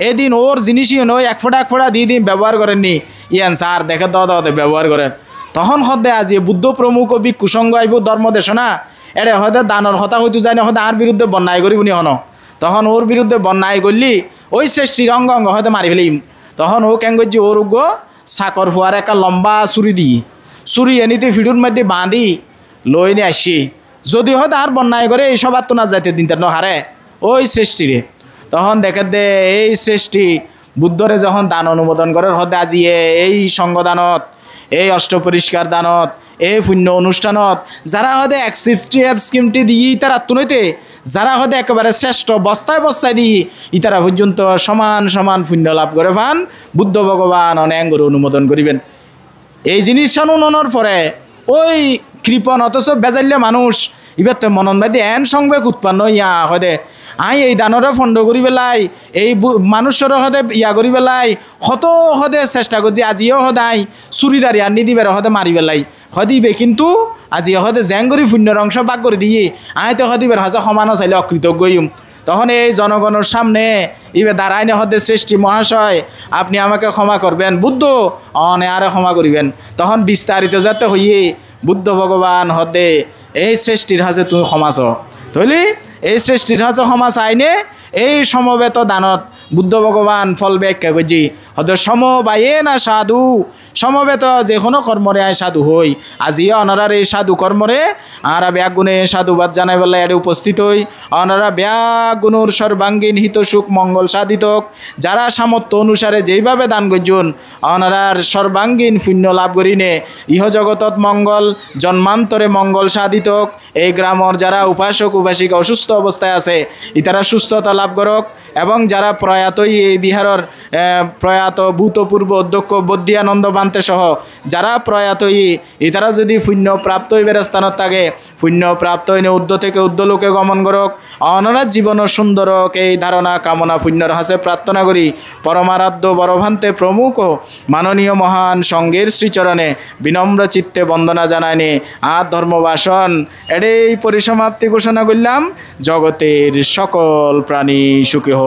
এদিন ওর জিনিসই নয় এক ফোঁটা দিয়ে দিন ব্যবহার করেননি ইয়ান স্যার দেখে দাওয়াতে ব্যবহার করেন তখন হদে আজি বুদ্ধ প্রমুখ বিক কুসঙ্গ আইব ধর্ম দেশনা এরে হয়তো দানর হতা হয়তো যায় না হয়তো আর বিরুদ্ধে বন্যায় করিবনি হন তখন ওর বিরুদ্ধে বন্যায় করলি ওই শ্রেষ্ঠীর অঙ্গ অঙ্গ হয়তো মারি ফেলিম তখন ও কেন করছি ওর উগ্র সাকর ফুয়ার একটা লম্বা ছুরি দিই ছুরি এনিতে ফিডুর মধ্যে বাঁধি লই নিয়ে আসি যদি হয়তো আর বন্যায় করে এই সবার তো না যাইতে দিন তার হারে ওই শ্রেষ্ঠীরে তখন দেখে দে এই শ্রেষ্ঠী বুদ্ধরে যখন দান অনুমোদন করে হতে আজি এই সঙ্গদানত এই অষ্ট পরিষ্কার দানত এই পুণ্য অনুষ্ঠানত যারা হতে এক্সিপটিভ স্কিমটি দিয়ে তারা তুনইতে যারা হতে একেবারে শ্রেষ্ঠ বস্তায় বস্তায় দিয়ে ইতারা পর্যন্ত সমান সমান পুণ্য লাভ করে পান বুদ্ধ ভগবান অনেক অনুমোদন করিবেন এই জিনিস শুনানোর পরে ওই কৃপণ অথচ বেজাল্য মানুষ এবার তো মনন বাদে এন সংবেগ উৎপন্ন ইয়া হদে আই এই দানরে ফন্ড করি পেলাই এই মানুষেরও হদে ইয়া করি পেলাই হত হদে চেষ্টা করছি আজিও সদায় চুরিদারি আনি দিবে হদে মারি পেলাই হদিবে কিন্তু আজি হদে জেং করি পুণ্যর অংশ বাক করে দিয়ে আইতে হদিবের হাজা সমানও চাইলে অকৃতজ্ঞইম তখন এই জনগণের সামনে ইবে দাঁড়ায় না হদে শ্রেষ্ঠী মহাশয় আপনি আমাকে ক্ষমা করবেন বুদ্ধ অনে আরে ক্ষমা করিবেন তখন বিস্তারিত যাতে হইয়ে বুদ্ধ ভগবান হদে এই শ্রেষ্ঠীর হাজে তুমি ক্ষমাছ তৈলি এই শ্রেষ্ঠীর হাজে ক্ষমা চাইনে এই সমবেত দানত বুদ্ধ ভগবান ফল ব্যাখ্যা করছি হয়তো সমবায়ে না সাধু সমবেত যে কোনো কর্মরে আয় সাধু হই আজি অনারার এই সাধু কর্মরে আরা ব্যাগুণে সাধুবাদ জানাই বলে এর উপস্থিত হই অনারা ব্যাগুণুর সর্বাঙ্গীন হিত সুখ মঙ্গল সাধিতক যারা সামর্থ্য অনুসারে যেইভাবে দান করছুন অনারার সর্বাঙ্গীন পুণ্য লাভ করিনে ইহজগতত মঙ্গল জন্মান্তরে মঙ্গল সাধিতক এই গ্রামর যারা উপাসক উপাসিকা অসুস্থ অবস্থায় আছে ইতারা সুস্থতা লাভ করক এবং যারা প্রয়াতই এই বিহারের প্রয়াত ভূতপূর্ব অধ্যক্ষ বদ্ধিয়ানন্দ বান্তে সহ যারা প্রয়াতই ইতারা যদি পুণ্য প্রাপ্ত হইবার স্থানত থাকে পুণ্য প্রাপ্ত হইনে ঊর্ধ্ব থেকে ঊর্ধ্বলোকে গমন করক অনরাত জীবন সুন্দরক এই ধারণা কামনা পুণ্যর হাসে প্রার্থনা করি পরমারাধ্য বড়ভান্তে প্রমুখ মাননীয় মহান সঙ্গের শ্রীচরণে বিনম্র চিত্তে বন্দনা জানায়নি আর ধর্মবাসন এটাই পরিসমাপ্তি ঘোষণা করলাম জগতের সকল প্রাণী সুখী হোক।